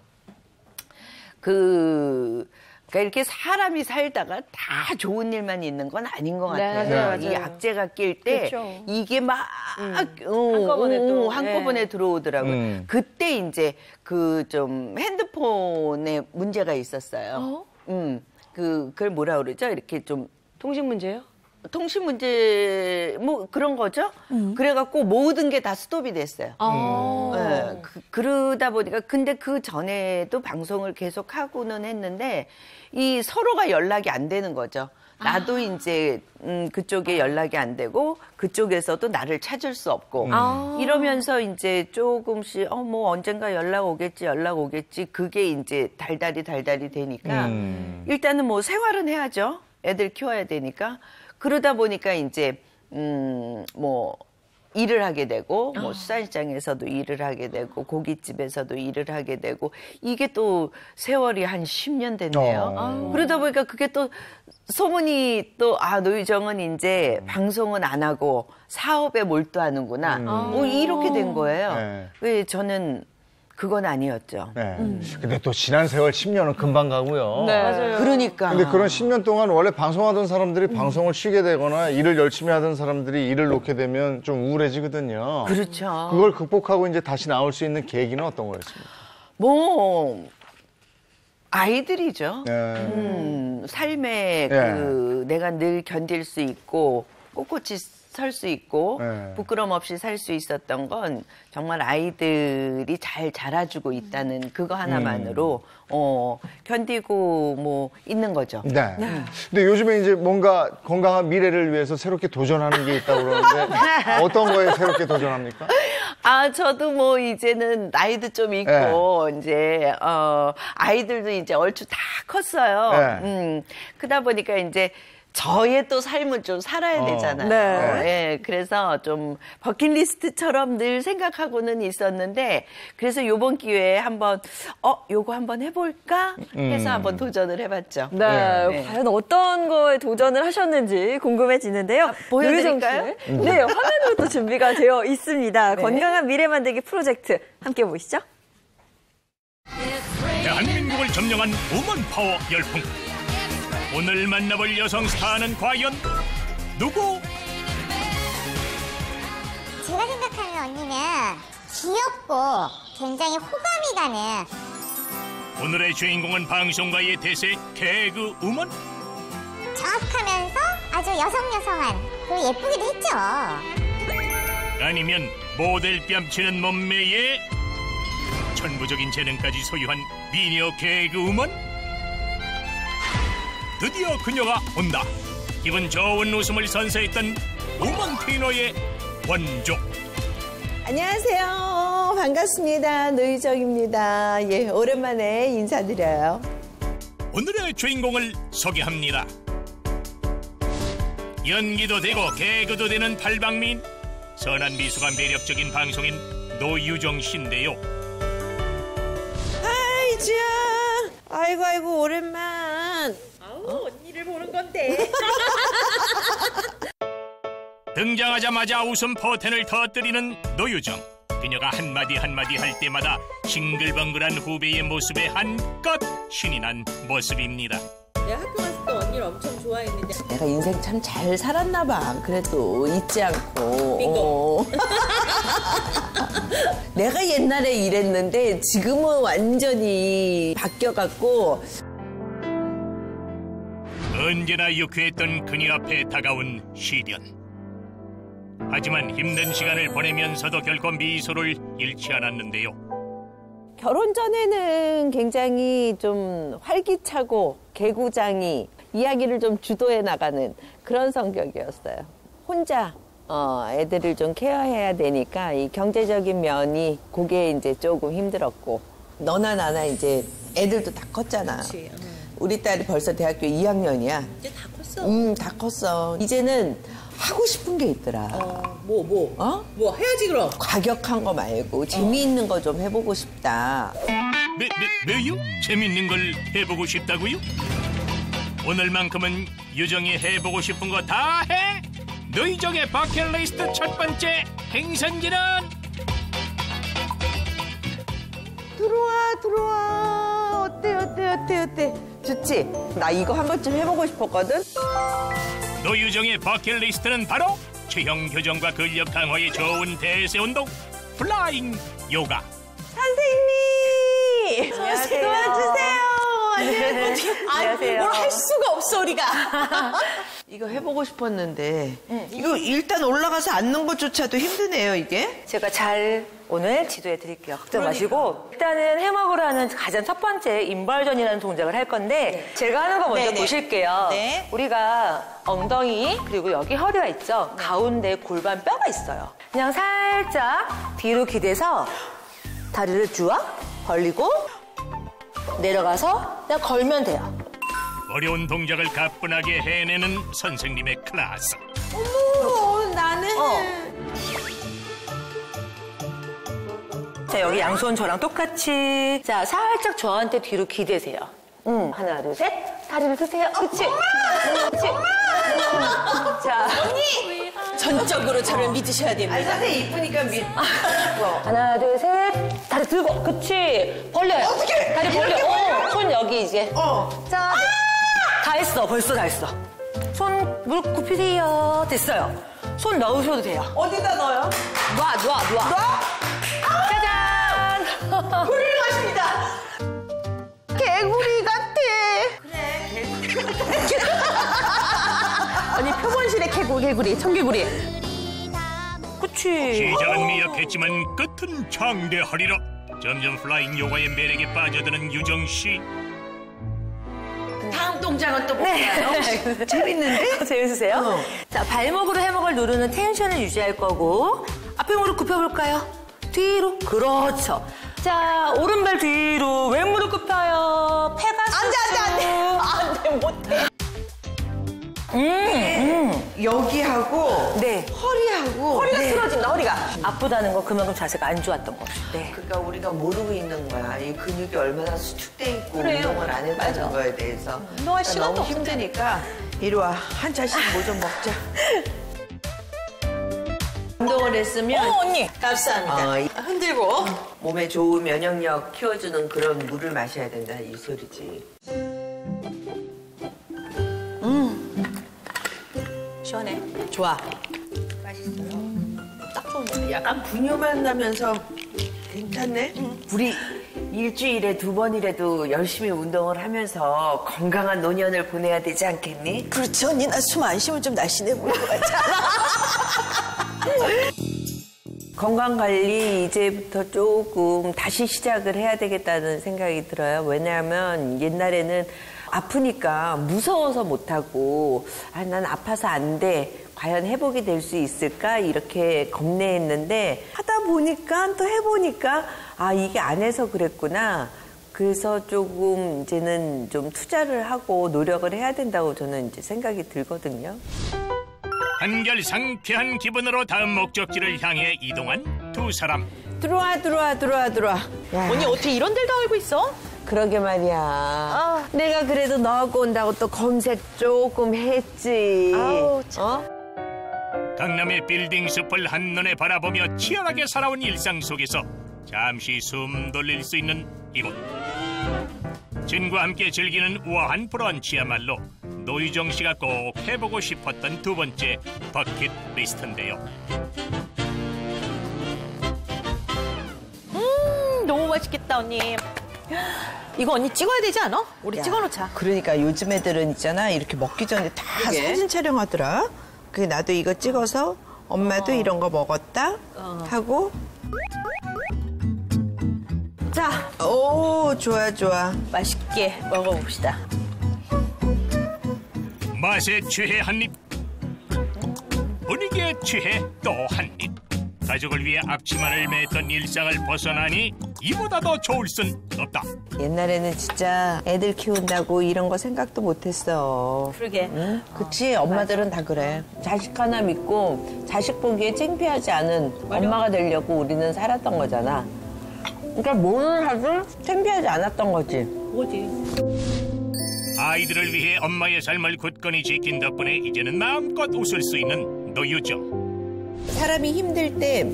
그러니까 이렇게 사람이 살다가 다 좋은 일만 있는 건 아닌 것 같아요. 이 악재가 낄 때 이게 막 한꺼번에 들어오더라고요. 그때 이제 그 좀 핸드폰에 문제가 있었어요. 그걸 뭐라 그러죠? 이렇게 좀 통신 문제요? 통신 문제 뭐 그런 거죠. 그래갖고 모든 게 다 스톱이 됐어요. 그러다 보니까 근데 그 전에도 방송을 계속 하고는 했는데 이 서로가 연락이 안 되는 거죠. 나도 이제 그쪽에 연락이 안 되고 그쪽에서도 나를 찾을 수 없고 이러면서 이제 조금씩 뭐 언젠가 연락 오겠지 그게 이제 달달이 되니까 일단은 뭐 생활은 해야죠. 애들 키워야 되니까. 그러다 보니까 이제 뭐 일을 하게 되고 뭐 수산시장에서도 일을 하게 되고 고깃집에서도 일을 하게 되고 이게 또 세월이 한 10년 됐네요. 그러다 보니까 그게 또 소문이 또 노유정은 이제 방송은 안 하고 사업에 몰두하는구나. 이렇게 된 거예요. 왜 저는 그건 아니었죠. 근데 또 지난 세월 10년은 금방 가고요. 맞아요. 그러니까. 근데 그런 10년 동안 원래 방송하던 사람들이 방송을 쉬게 되거나 일을 열심히 하던 사람들이 일을 놓게 되면 좀 우울해지거든요. 그렇죠. 그걸 극복하고 이제 다시 나올 수 있는 계기는 어떤 거였습니까? 뭐 아이들이죠. 삶에 내가 늘 견딜 수 있고 꼿꼿이 설 수 있고 부끄럼 없이 살 수 있었던 건 정말 아이들이 잘 자라주고 있다는 그거 하나만으로 견디고 뭐 있는 거죠. 네. 근데 요즘에 이제 뭔가 건강한 미래를 위해서 새롭게 도전하는 게 있다고 그러는데 어떤 거에 새롭게 도전합니까? 저도 뭐 이제는 나이도 좀 있고 이제 아이들도 이제 얼추 다 컸어요. 그러다 보니까 이제 저의 또 삶을 좀 살아야 되잖아요. 네. 예, 그래서 좀 버킷리스트처럼 늘 생각하고는 있었는데 그래서 요번 기회에 한번 요거 한번 해볼까 해서 한번 도전을 해봤죠. 네, 과연 어떤 거에 도전을 하셨는지 궁금해지는데요. 보여드릴까요? 네, 화면으로 또 준비가 되어 있습니다. 건강한 미래 만들기 프로젝트 함께 보시죠. 대한민국을 점령한 우먼 파워 열풍. 오늘 만나볼 여성 스타는 과연 누구? 제가 생각하는 언니는 귀엽고 굉장히 호감이 가는. 오늘의 주인공은 방송가의 대세 개그 우먼. 정확하면서 아주 여성한 그리고 예쁘기도 했죠. 아니면 모델 뺨치는 몸매에 천부적인 재능까지 소유한 미녀 개그 우먼. 드디어 그녀가 온다. 기분 좋은 웃음을 선사했던 우먼 트레이너의 원조. 안녕하세요. 반갑습니다. 노유정입니다. 예, 오랜만에 인사드려요. 오늘의 주인공을 소개합니다. 연기도 되고 개그도 되는 팔방미인, 선한 미소가 매력적인 방송인 노유정 씨인데요. 하이, 지야. 아이고, 오랜만. 언니를 보는 건데. 등장하자마자 웃음 포텐을 터뜨리는 노유정. 그녀가 한마디 할 때마다 싱글벙글한 후배의 모습에 한껏 신이 난 모습입니다. 내가 학교 갔을 때 언니를 엄청 좋아했는데. 내가 인생 참 잘 살았나 봐. 그래도 잊지 않고. 빙고. 내가 옛날에 이랬는데 지금은 완전히 바뀌어갖고. 언제나 유쾌했던 그녀 앞에 다가온 시련. 하지만 힘든 시간을 보내면서도 결코 미소를 잃지 않았는데요. 결혼 전에는 굉장히 좀 활기차고 개구장이 이야기를 좀 주도해 나가는 그런 성격이었어요. 혼자 애들을 좀 케어해야 되니까 이 경제적인 면이 그게 이제 조금 힘들었고, 너나 나나 이제 애들도 다 컸잖아. 그치. 우리 딸이 벌써 대학교 2학년이야. 이제 다 컸어. 다 컸어. 이제는 하고 싶은 게 있더라. 뭐 해야지 그럼. 과격한 거 말고 재미있는 거 좀 해보고 싶다. 왜요? 재밌는 걸 해보고 싶다고요? 오늘만큼은 유정이 해보고 싶은 거 다 해! 노유정의 버킷리스트 첫 번째 행선지는 들어와. 어때? 좋지? 나 이거 한 번쯤 해보고 싶었거든? 노유정의 버킷리스트는 바로 체형 교정과 근력 강화에 좋은 대세 운동 플라잉 요가. 선생님! 안녕하세요. 도와주세요. 안녕하세요. 뭘 할 수가 없어, 우리가. 이거 해보고 싶었는데 이거 일단 올라가서 앉는 것조차도 힘드네요, 이게. 제가 잘 오늘 지도해 드릴게요. 걱정 마시고. 일단은 해먹으로 하는 가장 첫 번째 인벌전이라는 동작을 할 건데 제가 하는 거 먼저 보실게요. 네. 우리가 엉덩이 그리고 여기 허리가 있죠. 가운데 골반 뼈가 있어요. 그냥 살짝 뒤로 기대서 다리를 쭉 벌리고 내려가서 그냥 걸면 돼요. 어려운 동작을 가뿐하게 해내는 선생님의 클래스. 어머, 나는. 자, 여기 양손 저랑 똑같이. 자, 살짝 저한테 뒤로 기대세요. 하나, 둘, 셋. 다리를 드세요. 그렇지. 그렇지. 자. 언니! 전적으로 저를 믿으셔야 됩니다. 아니, 선생님 이쁘니까 하나, 둘, 셋. 다리 들고. 그렇지. 벌려요. 어떻게? 다리 벌려. 손 여기 이제. 자, 다 했어. 벌써 다 했어. 손 무릎 굽히세요. 됐어요. 손 넣으셔도 돼요. 어디다 넣어요? 놔. 짜잔! 훌륭하십니다. 개구리 같아. 그래, 개구리 같아. 언니 표본실의 개구리, 청개구리. 그치. 시작은 미약했지만 끝은 장대하리라. 점점 플라잉 요가의 매력에 빠져드는 유정씨. 다음 동작은 또 볼까요? 재밌는데? 재밌으세요? 자, 발목으로 해먹을 누르는 텐션을 유지할 거고 앞에 무릎 굽혀볼까요? 뒤로. 그렇죠. 자, 오른발 뒤로 왼무릎 굽혀요. 페가수스. 안 돼, 못해. 여기하고 네. 허리하고 허리가 네. 쓰러진다, 허리가. 아프다는 거 그만큼 자세가 안 좋았던 거죠. 네. 그러니까 우리가 모르고 있는 거야. 이 근육이 얼마나 수축돼 있고 그래요. 운동을 안 했다는 거에 대해서. 운동할 시간도 너무 힘드니까 이리 와. 한 잔씩 뭐 좀 먹자. 운동을 했으면 언니. 감사합니다. 흔들고. 몸에 좋은 면역력 키워주는 그런 물을 마셔야 된다 이 소리지. 시원해. 좋아. 맛있어요. 딱 좋은데. 약간 분유만 나면서 괜찮네. 우리 일주일에 2번이라도 열심히 운동을 하면서 건강한 노년을 보내야 되지 않겠니? 그렇지 언니. 나 숨 안 쉬면 좀 날씬해 보일 것 같잖아. 건강관리 이제부터 조금 다시 시작을 해야 되겠다는 생각이 들어요. 왜냐하면 옛날에는 아프니까 무서워서 못하고 난 아파서 안 돼. 과연 회복이 될 수 있을까? 이렇게 겁내했는데 하다 보니까 또 해보니까 이게 안 해서 그랬구나. 그래서 조금 이제는 좀 투자를 하고 노력을 해야 된다고 저는 이제 생각이 들거든요. 한결 상쾌한 기분으로 다음 목적지를 향해 이동한 두 사람. 들어와. 언니 어떻게 이런 데를 다 알고 있어? 그러게 말이야. 내가 그래도 너하고 온다고 또 검색 조금 했지. 아우, 참. 강남의 빌딩 숲을 한눈에 바라보며 치열하게 살아온 일상 속에서 잠시 숨 돌릴 수 있는 이곳. 진과 함께 즐기는 우아한 브런치야말로 노유정 씨가 꼭 해보고 싶었던 두 번째 버킷리스트인데요. 너무 맛있겠다, 언니. 이거 언니 찍어야 되지 않아? 우리 찍어놓자. 그러니까 요즘 애들은 있잖아. 이렇게 먹기 전에 다 그게? 사진 촬영하더라. 그게 나도 이거 찍어서 엄마도 이런 거 먹었다 하고. 자, 오, 좋아. 맛있게 먹어봅시다. 맛에 취해 한 입, 분위기에 취해 또 한 입. 가족을 위해 앞치마를 맸던 일상을 벗어나니 이보다 더 좋을 순 없다. 옛날에는 진짜 애들 키운다고 이런 거 생각도 못했어. 그러게. 응? 그치? 엄마들은 다 그래. 자식 하나 믿고 자식 보기에 창피하지 않은 엄마가 되려고 우리는 살았던 거잖아. 그러니까 뭘 하든 창피하지 않았던 거지. 뭐지? 아이들을 위해 엄마의 삶을 굳건히 지킨 덕분에 이제는 마음껏 웃을 수 있는 노유정. 사람이 힘들 때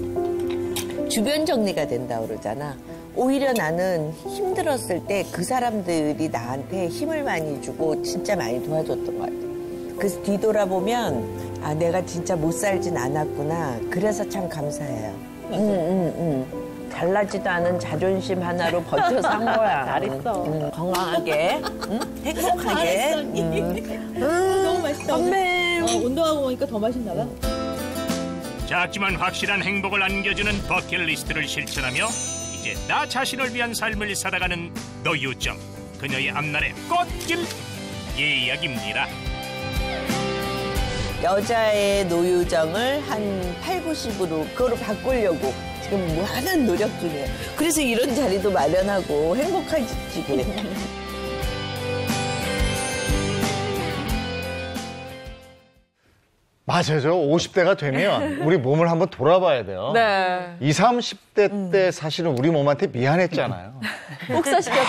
주변 정리가 된다 그러잖아. 오히려 나는 힘들었을 때 그 사람들이 나한테 힘을 많이 주고 진짜 많이 도와줬던 것 같아. 그래서 뒤돌아보면 내가 진짜 못 살진 않았구나. 그래서 참 감사해요. 잘나지도 않은 자존심 하나로 버텨 산 거야. 잘했어. 건강하게, 행복하게. 너무 맛있다. 건배. 운동하고 오니까 더 맛있나 봐. 작지만 확실한 행복을 안겨주는 버킷리스트를 실천하며 이제 나 자신을 위한 삶을 살아가는 노유정. 그녀의 앞날의 꽃길 예약입니다. 여자의 노유정을 한 8, 90으로 그거로 바꾸려고 지금 무한한 노력 중이에요. 그래서 이런 자리도 마련하고 행복하지 지금. 맞아요. 저 50대가 되면 우리 몸을 한번 돌아봐야 돼요. 네. 20, 30대 때 사실은 우리 몸한테 미안했잖아요. 혹사시켰죠.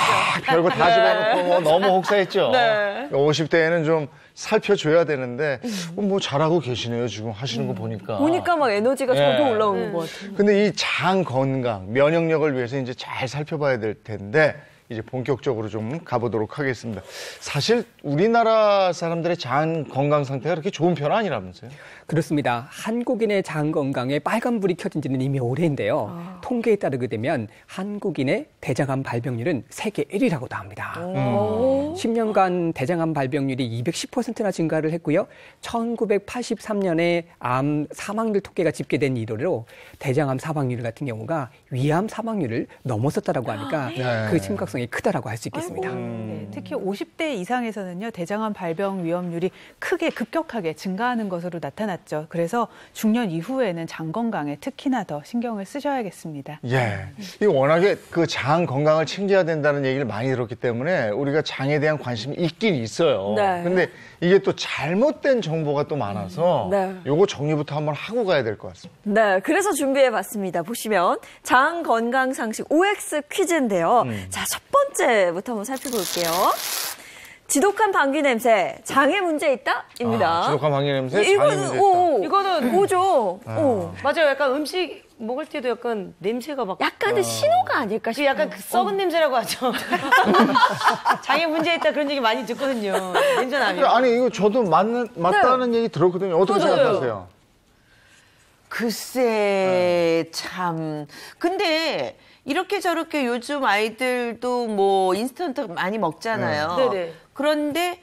별거 다 집어넣고 뭐 너무 혹사했죠. 네. 50대에는 좀 살펴줘야 되는데 뭐 잘하고 계시네요. 지금 하시는 거 보니까. 보니까 막 에너지가 네. 저도 올라오는 것 같아요. 근데 이 장 건강, 면역력을 위해서 이제 잘 살펴봐야 될 텐데 이제 본격적으로 좀 가보도록 하겠습니다. 사실 우리나라 사람들의 장 건강 상태가 그렇게 좋은 편은 아니라면서요? 그렇습니다. 한국인의 장 건강에 빨간불이 켜진 지는 이미 오래인데요. 통계에 따르게 되면 한국인의 대장암 발병률은 세계 1위라고도 합니다. 10년간 대장암 발병률이 210%나 증가를 했고요. 1983년에 암 사망률 통계가 집계된 이후로 대장암 사망률 같은 경우가 위암 사망률을 넘어섰다라고 하니까 그 심각성 위험성이 크다라고 할 수 있겠습니다. 네, 특히 50대 이상에서는요, 대장암 발병 위험률이 크게 급격하게 증가하는 것으로 나타났죠. 그래서 중년 이후에는 장 건강에 특히나 더 신경을 쓰셔야겠습니다. 예. 이 워낙에 그 장 건강을 챙겨야 된다는 얘기를 많이 들었기 때문에 우리가 장에 대한 관심이 있긴 있어요. 네. 근데 이게 또 잘못된 정보가 또 많아서 요거 정리부터 한번 하고 가야 될 것 같습니다. 네, 그래서 준비해봤습니다. 보시면 장 건강 상식 OX 퀴즈인데요. 자, 첫 번째부터 한번 살펴볼게요. 지독한 방귀 냄새, 장에 문제 있다?입니다. 지독한 방귀 냄새, 장에 이거는 문제 있다. 이거는 오죠. 맞아요. 약간 음식 먹을 때도 약간 냄새가 막 약간의 신호가 아닐까 싶어요. 약간 그 썩은 냄새라고 하죠. 장에 문제 있다 그런 얘기 많이 듣거든요. 냄새 나면. 아니 이거 저도 맞다는 얘기 들었거든요. 어떻게 생각하세요? 글쎄 참 근데 이렇게 저렇게 요즘 아이들도 뭐 인스턴트 많이 먹잖아요. 네네. 그런데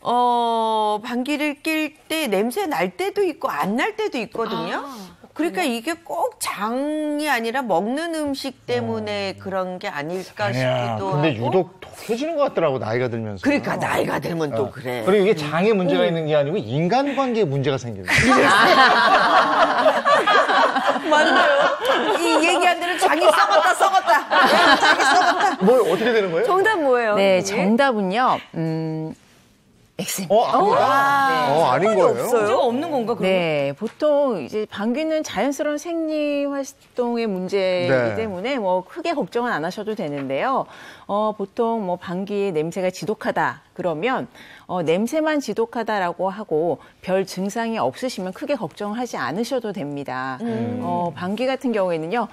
방귀를 낄 때 냄새 날 때도 있고 안 날 때도 있거든요. 그러니까 이게 꼭 장이 아니라 먹는 음식 때문에 그런 게 아닐까 싶기도 근데 하고. 유독 독해지는 것 같더라고 나이가 들면서. 그러니까 나이가 들면 또 그래. 그리고 이게 장에 문제가 있는 게 아니고 인간관계에 문제가 생기는 거예요. 맞나요? 이 얘기한 대로 장이 썩었다. 장이 썩었다. 뭘 어떻게 되는 거예요? 정답 뭐예요? 네, 정답은요. X입니다. 아니다. 아닌 거예요? 문제가 없는 건가? 그러면? 네, 보통 이제 방귀는 자연스러운 생리 활동의 문제이기 때문에 뭐 크게 걱정은 안 하셔도 되는데요. 보통 뭐 방귀의 냄새가 지독하다 그러면 냄새만 지독하다라고 하고 별 증상이 없으시면 크게 걱정하지 않으셔도 됩니다. 방귀 같은 경우에는요,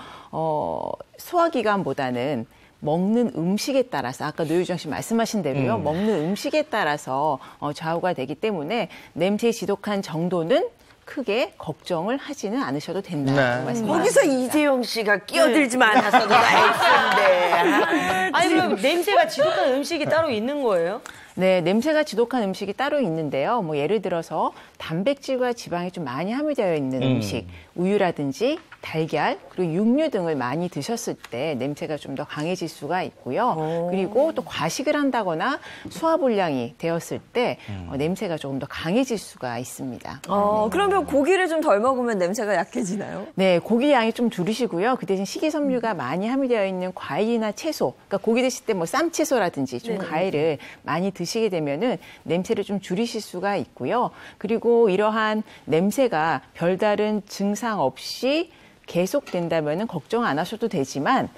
소화기관보다는 먹는 음식에 따라서 아까 노유정 씨 말씀하신 대로요. 먹는 음식에 따라서 좌우가 되기 때문에 냄새의 지독한 정도는 크게 걱정을 하지는 않으셔도 된다고 말씀드립니다. 거기서 이재용 씨가 끼어들지만 않아서도 X인데. 아니 그럼 냄새가 지독한 음식이 따로 있는 거예요? 네, 냄새가 지독한 음식이 따로 있는데요. 뭐 예를 들어서 단백질과 지방이 좀 많이 함유되어 있는 음식, 우유라든지 달걀, 그리고 육류 등을 많이 드셨을 때 냄새가 좀 더 강해질 수가 있고요. 그리고 또 과식을 한다거나 소화불량이 되었을 때 냄새가 조금 더 강해질 수가 있습니다. 그러면 고기를 좀 덜 먹으면 냄새가 약해지나요? 네, 고기 양이 좀 줄이시고요. 그 대신 식이섬유가 많이 함유되어 있는 과일이나 채소, 그러니까 고기 드실 때 뭐 쌈채소라든지 좀 과일을 많이 드시게 되면은 냄새를 좀 줄이실 수가 있고요. 그리고 이러한 냄새가 별다른 증상 없이 계속된다면은 걱정 안 하셔도 되지만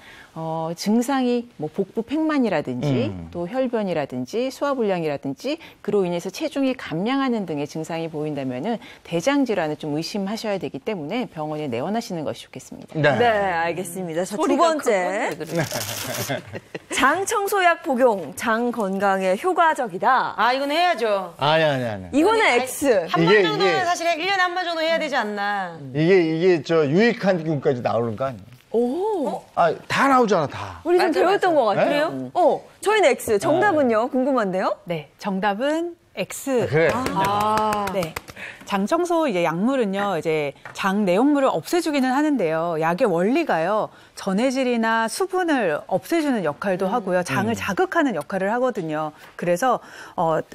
증상이 뭐 복부 팽만이라든지 또 혈변이라든지 소화불량이라든지 그로 인해서 체중이 감량하는 등의 증상이 보인다면은 대장 질환을 좀 의심하셔야 되기 때문에 병원에 내원하시는 것이 좋겠습니다. 네, 알겠습니다. 자, 두 번째. 장 청소약 복용, 장 건강에 효과적이다. 이건 해야죠. 아니. 이거는 X. 한 번 정도는 사실 1년에 한 번 정도 해야 되지 않나. 이게 저 유익한 기운까지 나오는 거 아니에요? 다 나오잖아, 다. 우리 좀 배웠던 것 같아요. 네? 저희는 X. 정답은요? 궁금한데요? 네, 정답은 X. 그래. 네. 장 청소 이제 약물은요, 이제 장 내용물을 없애주기는 하는데요. 약의 원리가요, 전해질이나 수분을 없애주는 역할도 하고요, 장을 자극하는 역할을 하거든요. 그래서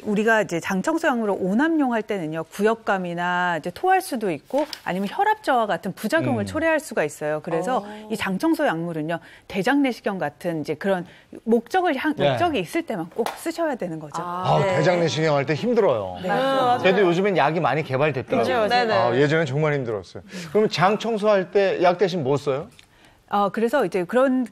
우리가 이제 장 청소 약물을 오남용할 때는요, 구역감이나 이제 토할 수도 있고 아니면 혈압 저하 같은 부작용을 초래할 수가 있어요. 그래서 이 장 청소 약물은요, 대장 내시경 같은 이제 그런 목적이 있을 때만 꼭 쓰셔야 되는 거죠. 대장 내시경 할 때 힘들어요. 그래도 요즘엔 약이 많이 개발됐더라고요. 예전엔 정말 힘들었어요. 그러면 장 청소할 때 약 대신 뭐 써요? 그래서 이제 그런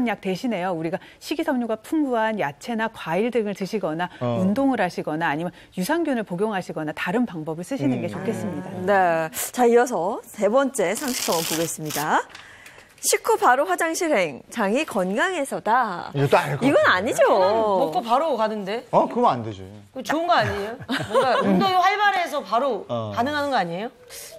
약 대신에요. 우리가 식이섬유가 풍부한 야채나 과일 등을 드시거나 운동을 하시거나 아니면 유산균을 복용하시거나 다른 방법을 쓰시는 게 좋겠습니다. 네. 자, 이어서 세 번째 상식 한번 보겠습니다. 식후 바로 화장실행, 장이 건강해서다. 이건 아니죠. 먹고 바로 가던데. 그러면 안 되지. 좋은 거 아니에요? 뭔가 운동이 활발해서 바로 반응하는 거 아니에요?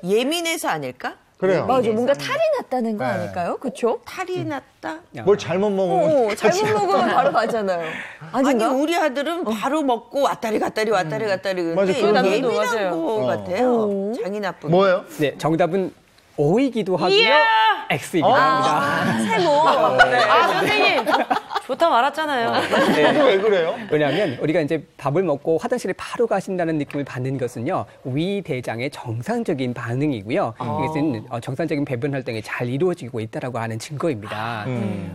예민해서 아닐까? 그래요. 맞아. 뭔가 탈이 났다는 거 아닐까요? 그렇죠? 탈이 났다? 뭘 잘못 먹으면. 잘못 먹으면 바로 가잖아요. 아니, 우리 아들은 바로 먹고 왔다리 갔다리. 맞아, 예민한 거 같아요. 장이 나쁜. 뭐예요? 네, 정답은 O이기도 하고요. X이기도 합니다. 세모. 선생님. 좋다 말았잖아요. 네. 왜 그래요? 왜냐하면 우리가 이제 밥을 먹고 화장실에 바로 가신다는 느낌을 받는 것은요, 위 대장의 정상적인 반응이고요. 이것은 정상적인 배변 활동이 잘 이루어지고 있다라고 하는 증거입니다.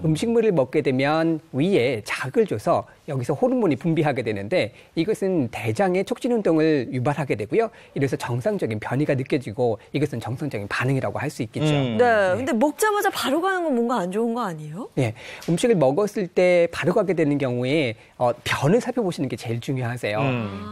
음식물을 먹게 되면 위에 자극을 줘서 여기서 호르몬이 분비하게 되는데 이것은 대장의 촉진 운동을 유발하게 되고요. 이래서 정상적인 변이가 느껴지고 이것은 정상적인 반응이라고 할 수 있겠죠. 네. 근데 먹자마자 바로 가는 건 뭔가 안 좋은 거 아니에요? 네. 음식을 먹었을 때 바로 가게 되는 경우에 변을 살펴보시는 게 제일 중요하세요.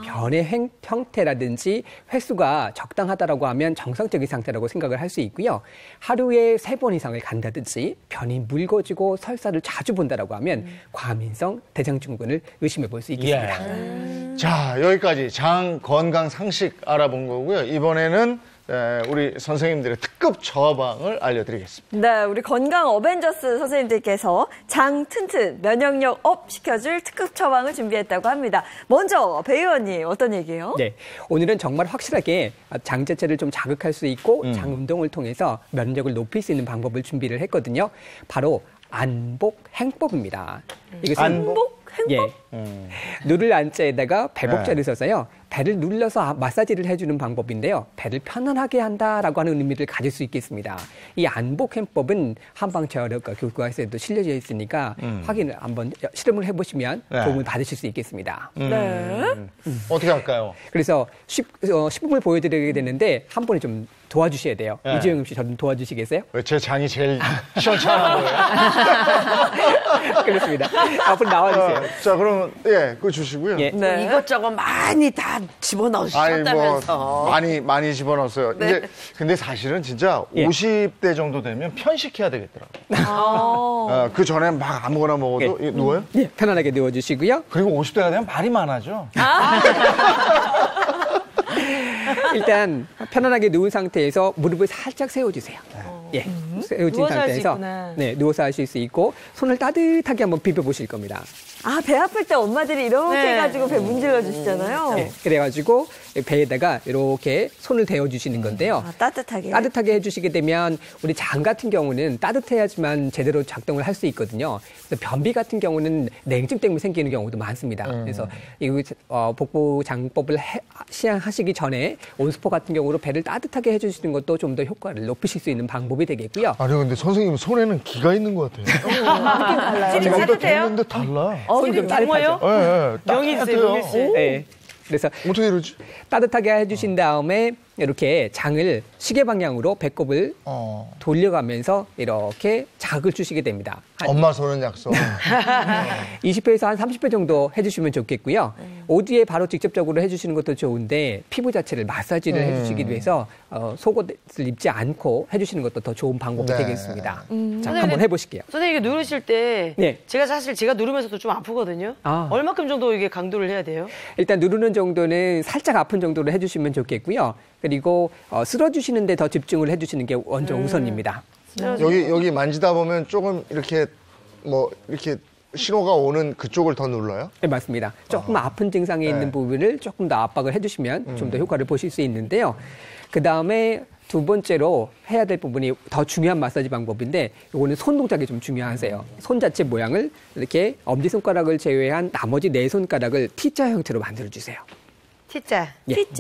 변의 형태라든지 횟수가 적당하다라고 하면 정상적인 상태라고 생각을 할 수 있고요. 하루에 3번 이상을 간다든지 변이 묽어지고 설사를 자주 본다라고 하면 과민성 대장증후군을 의심해 볼 수 있겠습니다. 자, 여기까지 장 건강 상식 알아본 거고요. 이번에는 우리 선생님들의 특급 처방을 알려드리겠습니다. 네, 우리 건강 어벤져스 선생님들께서 장 튼튼 면역력 업 시켜줄 특급 처방을 준비했다고 합니다. 먼저 배 의원님 어떤 얘기예요? 네, 오늘은 정말 확실하게 장 자체를 좀 자극할 수 있고 장 운동을 통해서 면역력을 높일 수 있는 방법을 준비를 했거든요. 바로 안복 행법입니다. 이것은 안복 행법? 예. 누를 안자에다가 배복자를 써서요. 배를 눌러서 마사지를 해주는 방법인데요. 배를 편안하게 한다라고 하는 의미를 가질 수 있겠습니다. 이 안복 행법은 한방제어력과 교과서에도 실려져 있으니까 확인을 한번 실험을 해보시면 도움을 받으실 수 있겠습니다. 어떻게 할까요? 그래서 시범을 보여드리게 되는데 한 분이 좀 도와주셔야 돼요. 이재용 씨 저는 도와주시겠어요? 왜 제 장이 제일 시원찮은 거예요? 그렇습니다. 앞으로 나와주세요. 자, 그러면 그거 주시고요. 예. 이것저것 많이 다 집어넣으셨다면서. 많이 집어넣었어요. 네. 근데 사실은 진짜 50대 정도 되면 편식해야 되겠더라고요. 그 전에 막 아무거나 먹어도 누워요? 예, 편안하게 누워주시고요. 그리고 50대가 되면 말이 많아져. 일단 편안하게 누운 상태에서 무릎을 살짝 세워주세요. 예, 세워진 상태에서 누워서 하실 수 있고 손을 따뜻하게 한번 비벼보실 겁니다. 아, 배 아플 때 엄마들이 이렇게 해가지고 배 문질러 주시잖아요. 네, 그래가지고 배에다가 이렇게 손을 대어주시는 건데요. 따뜻하게 해주시게 되면 우리 장 같은 경우는 따뜻해야지만 제대로 작동을 할 수 있거든요. 그래서 변비 같은 경우는 냉증 때문에 생기는 경우도 많습니다. 그래서 이 복부 장법을 시행하시기 전에 온스포 같은 경우로 배를 따뜻하게 해주시는 것도 좀 더 효과를 높이실 수 있는 방법이 되겠고요. 아니 근데 선생님 손에는 기가 있는 것 같아요. 느낌 달라요. 제가 됐는데 달라. 손이 좀 따뜻하죠? 네, 명이 있어요, 명이 있어요. 네. 그래서 어떻게 이러지? 따뜻하게 해주신 다음에 이렇게 장을 시계 방향으로 배꼽을 돌려가면서 이렇게 자극을 주시게 됩니다. 엄마 손은 약속. 20회에서 한 30회 정도 해주시면 좋겠고요. 오디에 바로 직접적으로 해주시는 것도 좋은데 피부 자체를 마사지를 해주시기 위해서 속옷을 입지 않고 해주시는 것도 더 좋은 방법이 되겠습니다. 자, 한번 해보실게요. 선생님 이게 누르실 때 제가 누르면서도 좀 아프거든요. 얼마큼 정도 이게 강도를 해야 돼요? 일단 누르는 정도는 살짝 아픈 정도로 해주시면 좋겠고요. 그리고 쓸어주시는데 더 집중을 해주시는 게 먼저 우선입니다. 여기 만지다 보면 조금 이렇게 이렇게 신호가 오는 그쪽을 더 눌러요? 네, 맞습니다. 조금 아픈 증상이 있는 부분을 조금 더 압박을 해주시면 좀 더 효과를 보실 수 있는데요. 그 다음에 두 번째로 해야 될 부분이 더 중요한 마사지 방법인데 이거는 손 동작이 좀 중요하세요. 손 자체 모양을 이렇게 엄지손가락을 제외한 나머지 4손가락을 T자 형태로 만들어주세요. T자.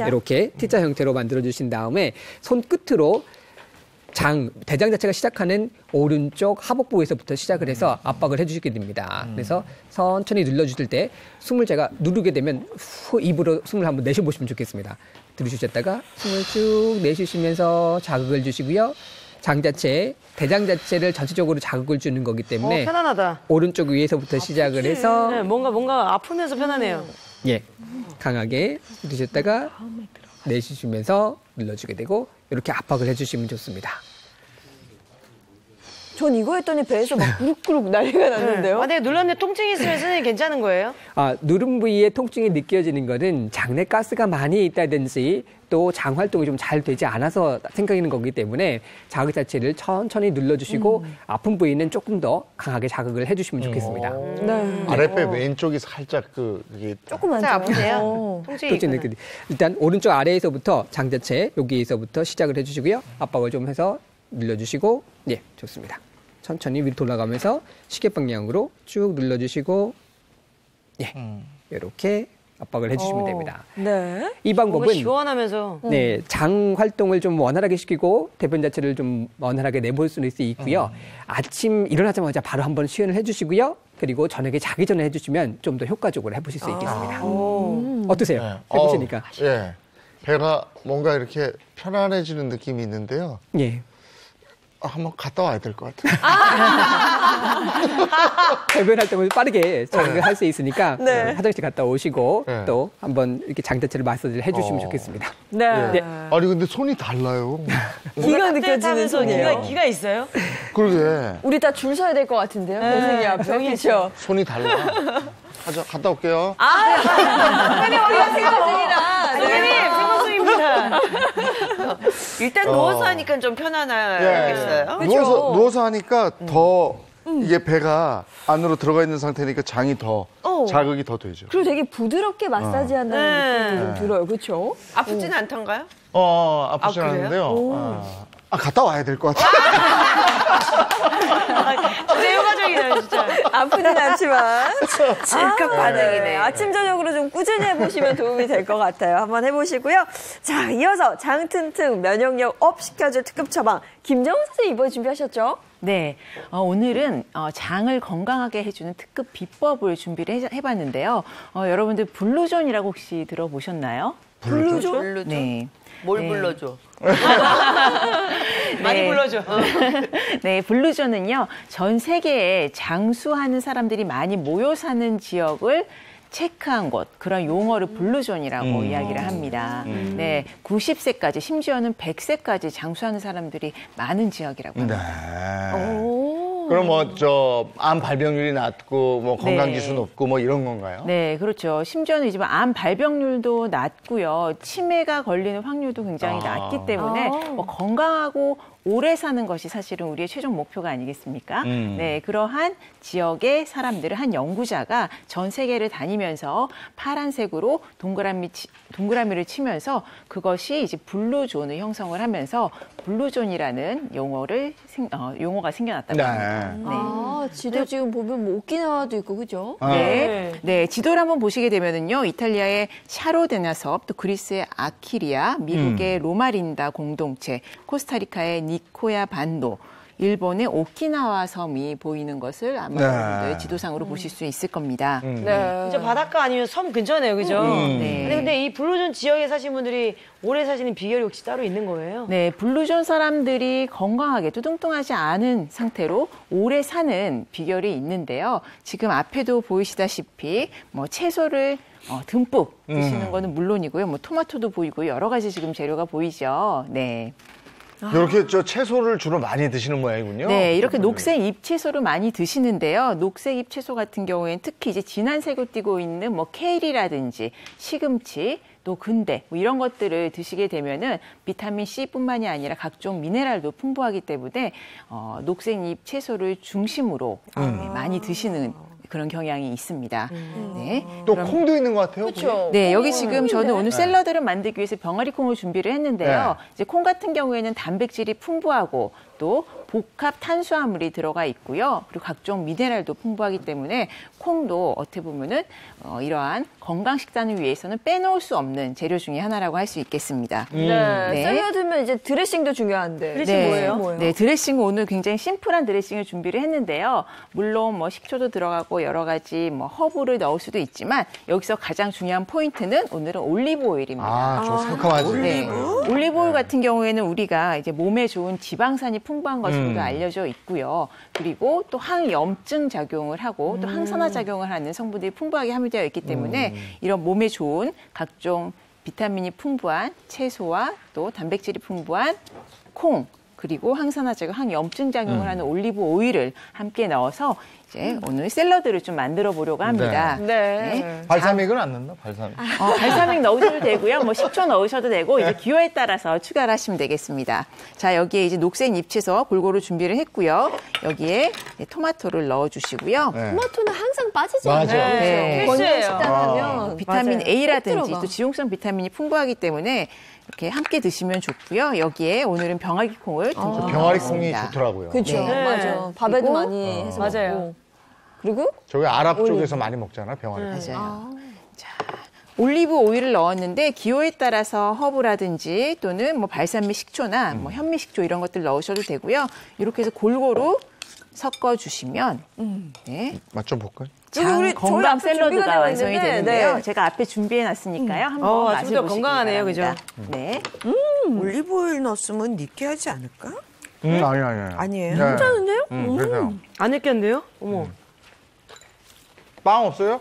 이렇게 T자 형태로 만들어주신 다음에 손끝으로 대장 자체가 시작하는 오른쪽 하복부에서부터 시작을 해서 압박을 해주시게 됩니다. 그래서 천천히 눌러주실 때 숨을 제가 누르게 되면 입으로 숨을 한번 내쉬보시면 좋겠습니다. 들이쉬셨다가 숨을 쭉 내쉬시면서 자극을 주시고요. 대장 자체를 전체적으로 자극을 주는 거기 때문에 편안하다. 오른쪽 위에서부터 시작을 해서 네, 뭔가 아프면서 편하네요. 예, 강하게 들이쉬셨다가 내쉬시면서 눌러주게 되고 이렇게 압박을 해주시면 좋습니다. 전 이거 했더니 배에서 막 구룩구룩 난리가 났는데요. 내가 눌렀는데 통증이 있으면 선생님 괜찮은 거예요? 누른 부위에 통증이 느껴지는 것은 장내 가스가 많이 있다든지 또 장 활동이 좀 잘 되지 않아서 생기는 거기 때문에 자극 자체를 천천히 눌러주시고 아픈 부위는 조금 더 강하게 자극을 해주시면 좋겠습니다. 아랫배 왼쪽이 살짝 그게 조금 아프세요? 통증이 일단 오른쪽 아래에서부터 장 자체 여기에서부터 시작을 해주시고요. 압박을 좀 해서 눌러주시고 좋습니다. 천천히 위로 돌아가면서 시계 방향으로 쭉 눌러주시고 예, 이렇게 압박을 해주시면 됩니다. 네. 이 방법은 시원하면서 네, 장 활동을 좀 원활하게 시키고 대변 자체를 좀 원활하게 내볼 수는 있고요. 아침 일어나자마자 바로 한번 시연을 해주시고요. 그리고 저녁에 자기 전에 해주시면 좀 더 효과적으로 해보실 수 있겠습니다. 어떠세요? 네. 해보시니까. 예. 배가 뭔가 이렇게 편안해지는 느낌이 있는데요. 예. 한번 갔다 와야 될 것 같아요. 배변 활동을 빠르게 할 수 있으니까 네. 화장실 갔다 오시고 네. 또 한번 이렇게 장 자체를 마사지를 해주시면 좋겠습니다. 네. 네. 아니 근데 손이 달라요. 기가 느껴지는 손이에요. 기가 있어요? 그러게. 우리 다 줄 서야 될 것 같은데요. 선생님 앞에. 그렇죠. 손이 달라. 갔다 올게요. 선생님 우리가 생각 중이다. 선생님 생방 중입니다. 일단 누워서 하니까 좀 편안하겠어요. 누워서 하니까 더 이게 배가 안으로 들어가 있는 상태니까 장이 더 자극이 더 되죠. 그리고 되게 부드럽게 마사지한다는 느낌이 좀 들어요. 그렇죠? 아프진 않던가요? 아프진 그래요? 않은데요. 갔다 와야 될 것 같아요. 진짜 효과적이네요, 진짜. 아프진 않지만 즉각 반응이네. 아침 저녁으로 좀 꾸준히 해보시면 도움이 될 것 같아요. 한번 해보시고요. 자, 이어서 장 튼튼 면역력 업 시켜줄 특급 처방 김정은 선생님 이번에 준비하셨죠? 네, 오늘은 장을 건강하게 해주는 특급 비법을 준비를 해봤는데요. 여러분들 블루존이라고 혹시 들어보셨나요? 블루존? 네. 뭘 네. 불러줘? 많이 불러줘. 네, 블루존은요, 전 세계에 장수하는 사람들이 많이 모여 사는 지역을 체크한 곳, 그런 용어를 블루존이라고 이야기를 합니다. 네, 90세까지, 심지어는 100세까지 장수하는 사람들이 많은 지역이라고 합니다. 그럼 암 발병률이 낮고 건강 지수 높고 이런 건가요? 네, 그렇죠. 심지어는 이제 암 발병률도 낮고요. 치매가 걸리는 확률도 굉장히 낮기 때문에 건강하고 오래 사는 것이 사실은 우리의 최종 목표가 아니겠습니까? 네, 그러한 지역의 사람들을 한 연구자가 전 세계를 다니면서 파란색으로 동그라미를 치면서 그것이 이제 블루존을 형성을 하면서 블루존이라는 용어가 생겨났다고 합니다. 지도 지금 보면 오키나와도 있고, 그죠? 네, 지도를 한번 보시게 되면은요, 이탈리아의 샤로데나섬, 또 그리스의 아키리아, 미국의 로마린다 공동체, 코스타리카의 니코야 반도, 일본의 오키나와 섬이 보이는 것을 아마 여러분들 지도상으로 보실 수 있을 겁니다. 네. 진짜 바닷가 아니면 섬 근처네요, 그죠? 네. 근데 이 블루존 지역에 사신 분들이 오래 사시는 비결이 혹시 따로 있는 거예요? 네, 블루존 사람들이 건강하게 뚱뚱하지 않은 상태로 오래 사는 비결이 있는데요. 지금 앞에도 보이시다시피 채소를 듬뿍 드시는 거는 물론이고요. 토마토도 보이고 여러 가지 지금 재료가 보이죠. 네. 이렇게 채소를 주로 많이 드시는 모양이군요. 네, 이렇게 녹색 잎채소를 많이 드시는데요. 녹색 잎채소 같은 경우에는 특히 이제 진한 색을 띠고 있는 케일이라든지 시금치, 또 근대 이런 것들을 드시게 되면은 비타민 C뿐만이 아니라 각종 미네랄도 풍부하기 때문에 녹색 잎 채소를 중심으로 많이 드시는 그런 경향이 있습니다. 네. 또 콩도 있는 것 같아요. 그렇죠. 네, 여기 지금 저는 오늘 샐러드를 만들기 위해서 병아리 콩을 준비를 했는데요. 이제 콩 같은 경우에는 단백질이 풍부하고 또 복합 탄수화물이 들어가 있고요. 그리고 각종 미네랄도 풍부하기 때문에 콩도 어떻게 보면은 이러한 건강 식단을 위해서는 빼놓을 수 없는 재료 중에 하나라고 할 수 있겠습니다. 네. 샐러드면 이제 드레싱도 중요한데. 드레싱 뭐예요? 네, 드레싱은 오늘 굉장히 심플한 드레싱을 준비를 했는데요. 물론 식초도 들어가고 여러 가지 허브를 넣을 수도 있지만 여기서 가장 중요한 포인트는 오늘은 올리브 오일입니다. 좀 상큼하지. 네. 올리브 오일 같은 경우에는 우리가 이제 몸에 좋은 지방산이 풍부한 것으로도 알려져 있고요. 그리고 또 항염증 작용을 하고 또 항산화 작용을 하는 성분들이 풍부하게 함유되어 있기 때문에 이런 몸에 좋은 각종 비타민이 풍부한 채소와 또 단백질이 풍부한 콩, 그리고 항산화 작용, 항염증 작용을 하는 올리브 오일을 함께 넣어서 이제 오늘 샐러드를 좀 만들어 보려고 합니다. 네. 발사믹은 안 넣나? 발사믹. 발사믹 넣으셔도 되고요. 뭐 식초 넣으셔도 되고 이제 기호에 따라서 추가를 하시면 되겠습니다. 자, 여기에 이제 녹색 잎채소 골고루 준비를 했고요. 여기에 토마토를 넣어주시고요. 토마토는 항상 빠지지 맞아요. 않아요. 네. 건강식단하면 비타민 맞아요. A라든지 또 지용성 비타민이 풍부하기 때문에 이렇게 함께 드시면 좋고요. 여기에 오늘은 병아리 콩을 병아리 콩이 좋더라고요. 그렇죠. 맞아. 밥에도 많이 해서 맞아요. 먹고. 그리고 저기 아랍 쪽에서 많이 먹잖아, 병아리 콩. 맞아요. 자, 올리브 오일을 넣었는데 기호에 따라서 허브라든지 또는 뭐 발산믹 식초나 뭐 현미 식초 이런 것들 넣으셔도 되고요. 이렇게 해서 골고루 섞어 주시면 네. 맛 좀 볼까요? 장 건강 샐러드가 완성이 있는데, 되는데요. 네. 제가 앞에 준비해 놨으니까요. 한번 맛을 보시기 건강하네요, 바랍니다. 그죠? 네. 올리브오일 넣었으면 느끼하지 않을까? 아니에요. 아니에요. 괜찮은데요? 그래서요. 안 느꼈는데요? 어머. 빵 없어요?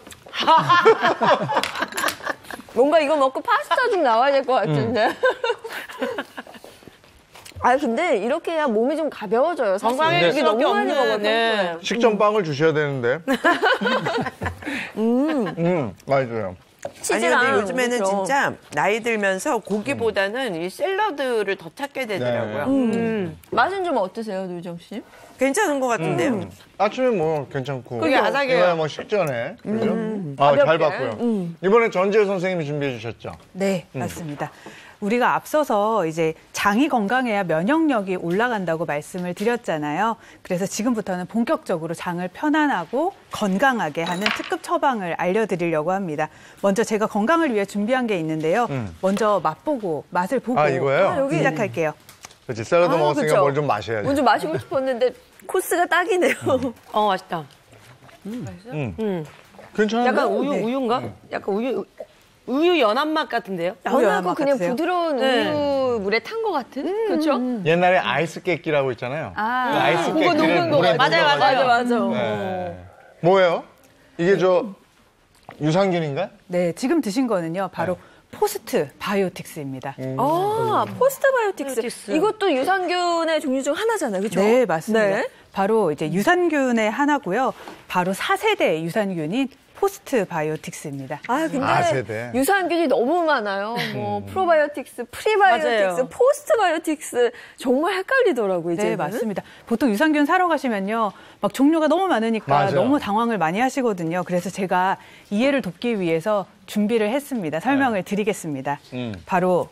뭔가 이거 먹고 파스타 좀 나와야 될 것 같은데. 아 근데 이렇게 해야 몸이 좀 가벼워져요. 사실. 건강해질 이게 수밖에 너무 많이 없는, 먹어요. 네. 식전빵을 주셔야 되는데. 맛있어요. 아니 근데 요즘에는 그렇죠. 진짜 나이 들면서 고기보다는 이 샐러드를 더 찾게 되더라고요. 맛은 좀 어떠세요, 노정 씨? 괜찮은 것 같은데요. 아침에 뭐 괜찮고. 그게 아삭해요. 이거야 뭐 식전에. 그죠? 잘 봤고요. 이번에 전지혜 선생님이 준비해 주셨죠? 네, 맞습니다. 우리가 앞서서 이제 장이 건강해야 면역력이 올라간다고 말씀을 드렸잖아요. 그래서 지금부터는 본격적으로 장을 편안하고 건강하게 하는 특급 처방을 알려드리려고 합니다. 먼저 제가 건강을 위해 준비한 게 있는데요. 먼저 맛보고 맛을 보고 이거예요? 여기 시작할게요. 그렇지. 샐러드 먹었으니까 그쵸. 뭘 좀 마셔야지. 먼저 마시고 싶었는데 코스가 딱이네요. 맛있다. 괜찮은데? 약간 우유인가? 약간 우유 연한 맛 같은데요? 연하고 그냥 같으세요? 부드러운 우유 물에 탄 것 같은? 그렇죠? 옛날에 아이스 깨끼라고 있잖아요. 그 아이스 그거 깨끼를 녹는 거 물에 맞아요. 맞아. 뭐예요? 이게 유산균인가? 네, 지금 드신 거는요. 바로 포스트 바이오틱스입니다. 포스트 바이오틱스. 이것도 유산균의 종류 중 하나잖아요. 그렇죠? 네, 맞습니다. 네. 바로 이제 유산균의 하나고요. 바로 4세대 유산균인 포스트 바이오틱스입니다. 근데 4세대. 유산균이 너무 많아요. 뭐 프로바이오틱스, 프리바이오틱스, 맞아요. 포스트 바이오틱스 정말 헷갈리더라고요. 이제는. 네, 맞습니다. 보통 유산균 사러 가시면요. 막 종류가 너무 많으니까 맞아요. 너무 당황을 많이 하시거든요. 그래서 제가 이해를 돕기 위해서 준비를 했습니다. 설명을 드리겠습니다. 바로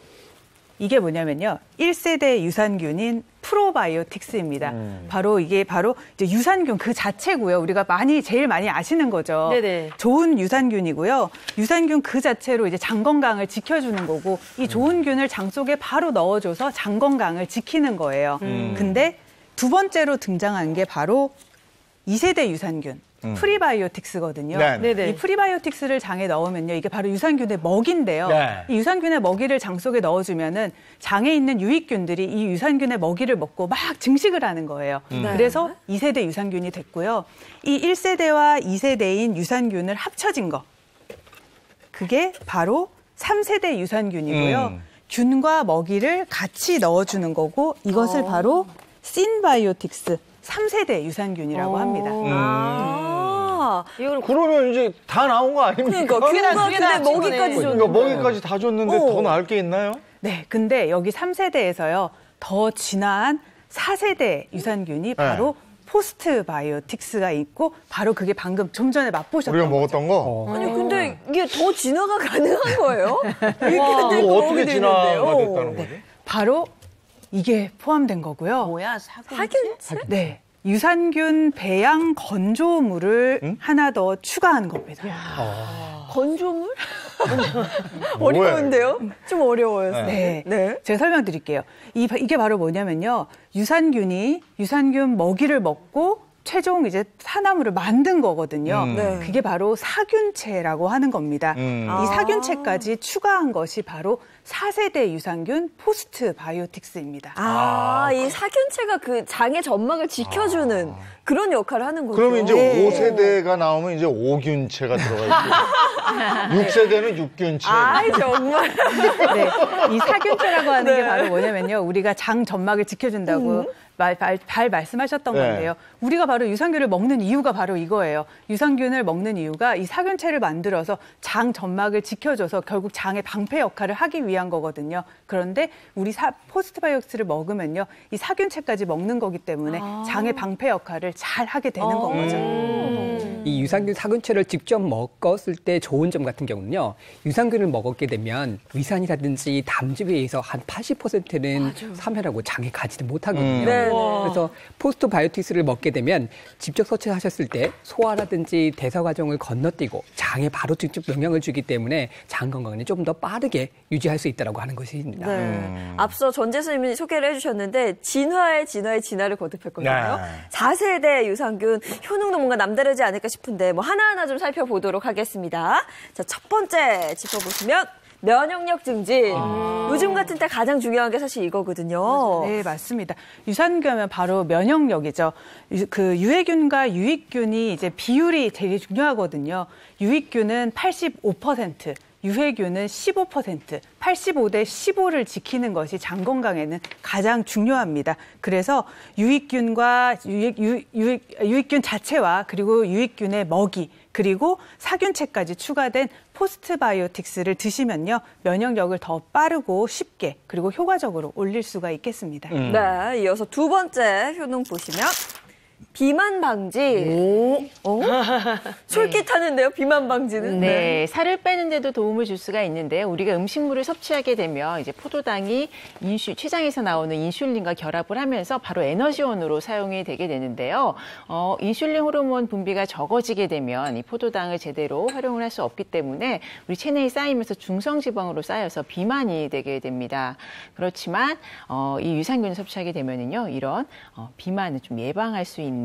이게 뭐냐면요. 1세대 유산균인 프로바이오틱스입니다. 바로 이게 바로 이제 유산균 그 자체고요. 우리가 제일 많이 아시는 거죠. 네네. 좋은 유산균이고요. 유산균 그 자체로 이제 장 건강을 지켜주는 거고 이 좋은 균을 장 속에 바로 넣어줘서 장 건강을 지키는 거예요. 근데 두 번째로 등장한 게 바로 2세대 유산균. 프리바이오틱스거든요. 네네. 이 프리바이오틱스를 장에 넣으면요, 이게 바로 유산균의 먹인데요. 네. 이 유산균의 먹이를 장 속에 넣어주면은 장에 있는 유익균들이 이 유산균의 먹이를 먹고 막 증식을 하는 거예요. 그래서 2세대 유산균이 됐고요. 이 1세대와 2세대인 유산균을 합쳐진 거, 그게 바로 3세대 유산균이고요. 균과 먹이를 같이 넣어주는 거고 이것을 바로 신바이오틱스 3세대 유산균이라고 합니다. 그러면 이제 다 나온 거 아닙니까? 그러니까 균과 먹이까지 줬는데. 먹이까지 다 줬는데 더 나을 게 있나요? 네, 근데 여기 3세대에서요. 더 진화한 4세대 유산균이 바로 포스트 바이오틱스가 있고 바로 그게 방금 좀 전에 맛보셨던 우리가 먹었던 거? 아니 근데 이게 더 진화가 가능한 거예요? 이렇게 이거 어떻게 진화가 됐다는 거지? 바로 이게 포함된 거고요. 뭐야, 사균체? 네. 유산균 배양 건조물을 하나 더 추가한 겁니다. 건조물? 어려운데요? 좀 어려워요. 네. 제가 설명드릴게요. 이게 바로 뭐냐면요. 유산균 먹이를 먹고 최종 이제 산화물을 만든 거거든요. 그게 바로 사균체라고 하는 겁니다. 이 사균체까지 추가한 것이 바로 4세대 유산균 포스트 바이오틱스입니다. 이 사균체가 그 장의 점막을 지켜주는 그런 역할을 하는 거죠. 그럼 이제 5세대가 나오면 이제 5균체가 들어가 있고 6세대는 육균체. 아이, 정말. 네, 이 사균체라고 하는 게 바로 뭐냐면요. 우리가 장 점막을 지켜준다고 말씀하셨던 건데요. 우리가 바로 유산균을 먹는 이유가 바로 이거예요. 유산균을 먹는 이유가 이 사균체를 만들어서 장 점막을 지켜줘서 결국 장의 방패 역할을 하기 위한 거거든요. 그런데 우리 포스트바이오틱스를 먹으면요. 이 사균체까지 먹는 거기 때문에 장의 방패 역할을 잘 하게 되는 건 거죠. 이 유산균 사균체를 직접 먹었을 때 좋은 점 같은 경우는요. 유산균을 먹었게 되면 위산이라든지 담즙에 의해서 한 80%는 사멸하고 장에 가지도 못하거든요. 네. 그래서 포스트바이오틱스를 먹게 되면 직접 섭취하셨을 때 소화라든지 대사 과정을 건너뛰고 장에 바로 직접 영향을 주기 때문에 장 건강을 좀 더 빠르게 유지할 수 있다고 하는 것입니다. 네. 앞서 전재수님이 소개를 해주셨는데 진화의 진화를 거듭했거든요. 4세대 유산균 효능도 뭔가 남다르지 않을까 싶은데 뭐 하나하나 좀 살펴보도록 하겠습니다. 자, 첫 번째 짚어보시면 면역력 증진. 요즘 같은 때 가장 중요한 게 사실 이거거든요. 네, 맞습니다. 유산균은 바로 면역력이죠. 그 유해균과 유익균이 이제 비율이 되게 중요하거든요. 유익균은 85%, 유해균은 15%, 85대 15를 지키는 것이 장 건강에는 가장 중요합니다. 그래서 유익균과 유익균 자체와 그리고 유익균의 먹이 그리고 사균체까지 추가된 포스트바이오틱스를 드시면요. 면역력을 더 빠르고 쉽게 그리고 효과적으로 올릴 수가 있겠습니다. 네, 이어서 두 번째 효능 보시면 비만 방지. 솔깃하는데요, 비만 방지는. 네, 살을 빼는데도 도움을 줄 수가 있는데요. 우리가 음식물을 섭취하게 되면 이제 포도당이 췌장에서 나오는 인슐린과 결합을 하면서 바로 에너지원으로 사용이 되게 되는데요. 인슐린 호르몬 분비가 적어지게 되면 이 포도당을 제대로 활용을 할 수 없기 때문에 우리 체내에 쌓이면서 중성지방으로 쌓여서 비만이 되게 됩니다. 그렇지만 이 유산균을 섭취하게 되면은요, 이런 비만을 좀 예방할 수 있는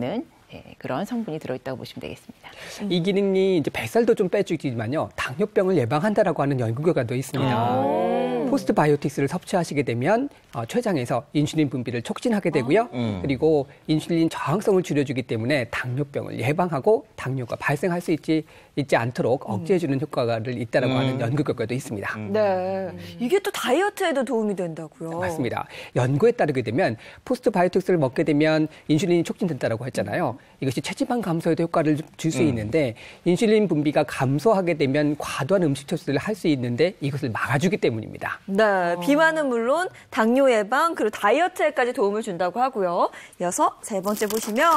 그런 성분이 들어있다고 보시면 되겠습니다. 이 기능이 이제 뱃살도 좀 빼주지만요, 당뇨병을 예방한다라고 하는 연구 결과도 있습니다. 포스트바이오틱스를 섭취하시게 되면 췌장에서 인슐린 분비를 촉진하게 되고요. 그리고 인슐린 저항성을 줄여주기 때문에 당뇨병을 예방하고 당뇨가 발생할 수 있지 않도록 억제해주는 효과를 있다라고 하는 연구 결과도 있습니다. 네, 이게 또 다이어트에도 도움이 된다고요? 맞습니다. 연구에 따르게 되면 포스트바이오틱스를 먹게 되면 인슐린이 촉진된다라고 했잖아요. 이것이 체지방 감소에도 효과를 줄 수 있는데 인슐린 분비가 감소하게 되면 과도한 음식 처리를 할 수 있는데 이것을 막아주기 때문입니다. 네, 비만은 물론 당뇨 예방 그리고 다이어트에까지 도움을 준다고 하고요. 이어서 세 번째 보시면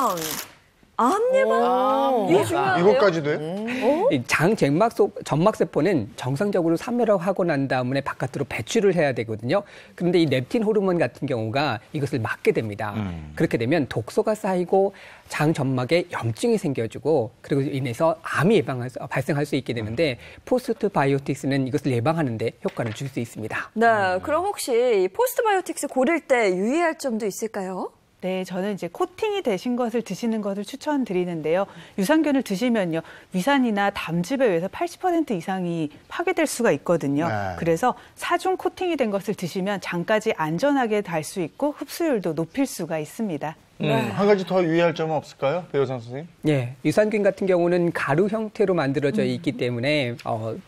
암 예방. 이거 중요한데요? 이것까지도 해요? 장 점막 세포는 정상적으로 사멸하고 난 다음에 바깥으로 배출을 해야 되거든요. 그런데 이 렙틴 호르몬 같은 경우가 이것을 막게 됩니다. 그렇게 되면 독소가 쌓이고 장 점막에 염증이 생겨지고 그리고 인해서 암이 발생할 수 있게 되는데 포스트바이오틱스는 이것을 예방하는데 효과를 줄 수 있습니다. 네, 그럼 혹시 포스트바이오틱스 고를 때 유의할 점도 있을까요? 네, 저는 이제 코팅이 되신 것을 드시는 것을 추천드리는데요. 유산균을 드시면요, 위산이나 담즙에 의해서 80% 이상이 파괴될 수가 있거든요. 네. 그래서 사중 코팅이 된 것을 드시면 장까지 안전하게 달 수 있고 흡수율도 높일 수가 있습니다. 한 가지 더 유의할 점은 없을까요? 배우상 선생님? 예, 유산균 같은 경우는 가루 형태로 만들어져 있기 때문에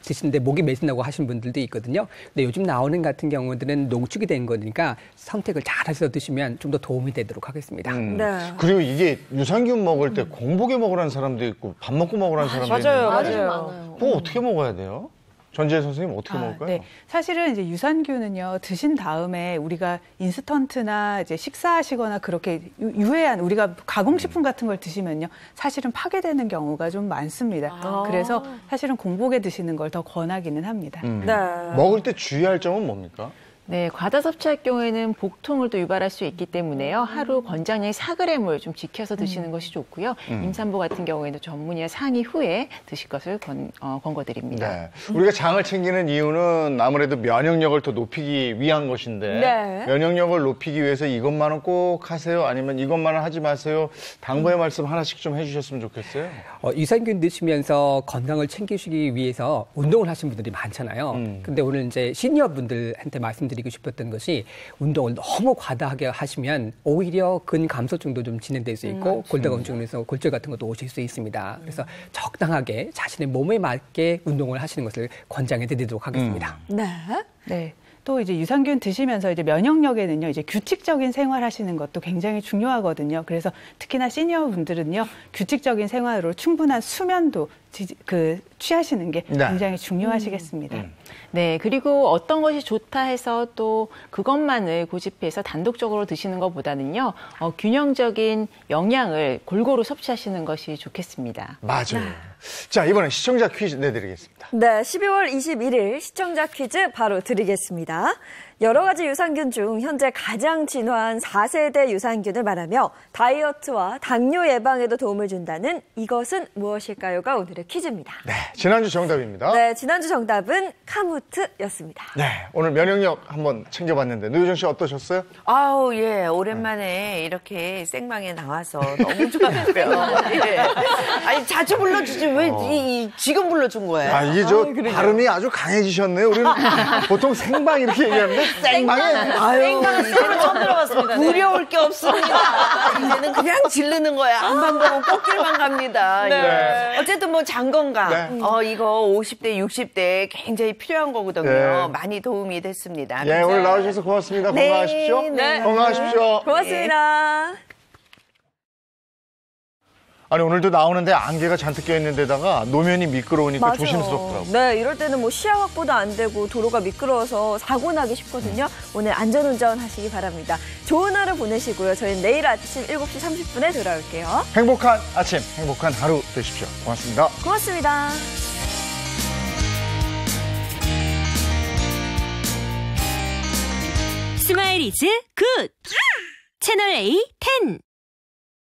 드시는데 목이 메신다고 하시는 분들도 있거든요. 근데 요즘 나오는 같은 경우들은 농축이 된 거니까 선택을 잘 해서 드시면 좀 더 도움이 되도록 하겠습니다. 네. 그리고 이게 유산균 먹을 때 공복에 먹으라는 사람도 있고 밥 먹고 먹으라는 사람도 있는데 맞아요. 그거 어떻게 먹어야 돼요? 전지혜 선생님 어떻게 먹을까요? 네. 사실은 이제 유산균은요, 드신 다음에 우리가 인스턴트나 이제 식사하시거나 그렇게 유해한 우리가 가공식품 같은 걸 드시면요, 사실은 파괴되는 경우가 좀 많습니다. 그래서 사실은 공복에 드시는 걸 더 권하기는 합니다. 네. 먹을 때 주의할 점은 뭡니까? 네, 과다 섭취할 경우에는 복통을 또 유발할 수 있기 때문에요. 하루 권장량 4g을 좀 지켜서 드시는 것이 좋고요. 임산부 같은 경우에는 전문의와 상의 후에 드실 것을 권고드립니다. 네. 우리가 장을 챙기는 이유는 아무래도 면역력을 더 높이기 위한 것인데 네. 면역력을 높이기 위해서 이것만은 꼭 하세요? 아니면 이것만은 하지 마세요? 당부의 말씀 하나씩 좀 해주셨으면 좋겠어요. 유산균 드시면서 건강을 챙기시기 위해서 운동을 하시는 분들이 많잖아요. 근데 오늘 이제 시니어 분들한테 말씀드리고 말씀드리고 싶었던 것이 운동을 너무 과다하게 하시면 오히려 근감소증도 좀 진행될 수 있고 골다공증에서 골절 같은 것도 오실 수 있습니다. 그래서 적당하게 자신의 몸에 맞게 운동을 하시는 것을 권장해 드리도록 하겠습니다. 네. 또 이제 유산균 드시면서 이제 면역력에는요, 이제 규칙적인 생활 하시는 것도 굉장히 중요하거든요. 그래서 특히나 시니어 분들은요, 규칙적인 생활으로 충분한 수면도 취하시는 게 굉장히 중요하시겠습니다. 네, 그리고 어떤 것이 좋다 해서 또 그것만을 고집해서 단독적으로 드시는 것보다는요, 균형적인 영양을 골고루 섭취하시는 것이 좋겠습니다. 맞아요. 자, 이번엔 시청자 퀴즈 내드리겠습니다. 네, 12월 21일 시청자 퀴즈 바로 드리겠습니다. 여러 가지 유산균 중 현재 가장 진화한 4세대 유산균을 말하며 다이어트와 당뇨 예방에도 도움을 준다는 이것은 무엇일까요가 오늘의 퀴즈입니다. 네, 지난주 정답입니다. 네, 지난주 정답은 카무트였습니다. 네, 오늘 면역력 한번 챙겨봤는데 노유정 씨 어떠셨어요? 아우, 예, 오랜만에 이렇게 생방에 나와서 너무 좋았고요. 예. 아니, 자주 불러주지 왜 지금 불러준 거예요? 아, 이게 발음이 아주 강해지셨네요. 우리는 보통 생방 이렇게 얘기하는데 생방에 생방은 처음 들어봤습니다. 두려울 게 없습니다. 이제는 그냥 지르는 거예요. 안만 보고 꽃길만 갑니다. 네. 예. 어쨌든 뭐 장건강, 이거 50대, 60대 굉장히 필요한 거거든요. 네. 많이 도움이 됐습니다. 네, 오늘 나와주셔서 고맙습니다. 건강하십시오. 네. 건강하십시오. 고맙습니다. 아니, 오늘도 나오는데 안개가 잔뜩 껴있는 데다가 노면이 미끄러우니까 맞아요. 조심스럽더라고요. 네, 이럴 때는 뭐 시야 확보도 안 되고 도로가 미끄러워서 사고 나기 쉽거든요. 오늘 안전운전 하시기 바랍니다. 좋은 하루 보내시고요. 저희는 내일 아침 7시 30분에 돌아올게요. 행복한 아침, 행복한 하루 되십시오. 고맙습니다. 고맙습니다. 스마일 이즈 굿! 채널 A 10.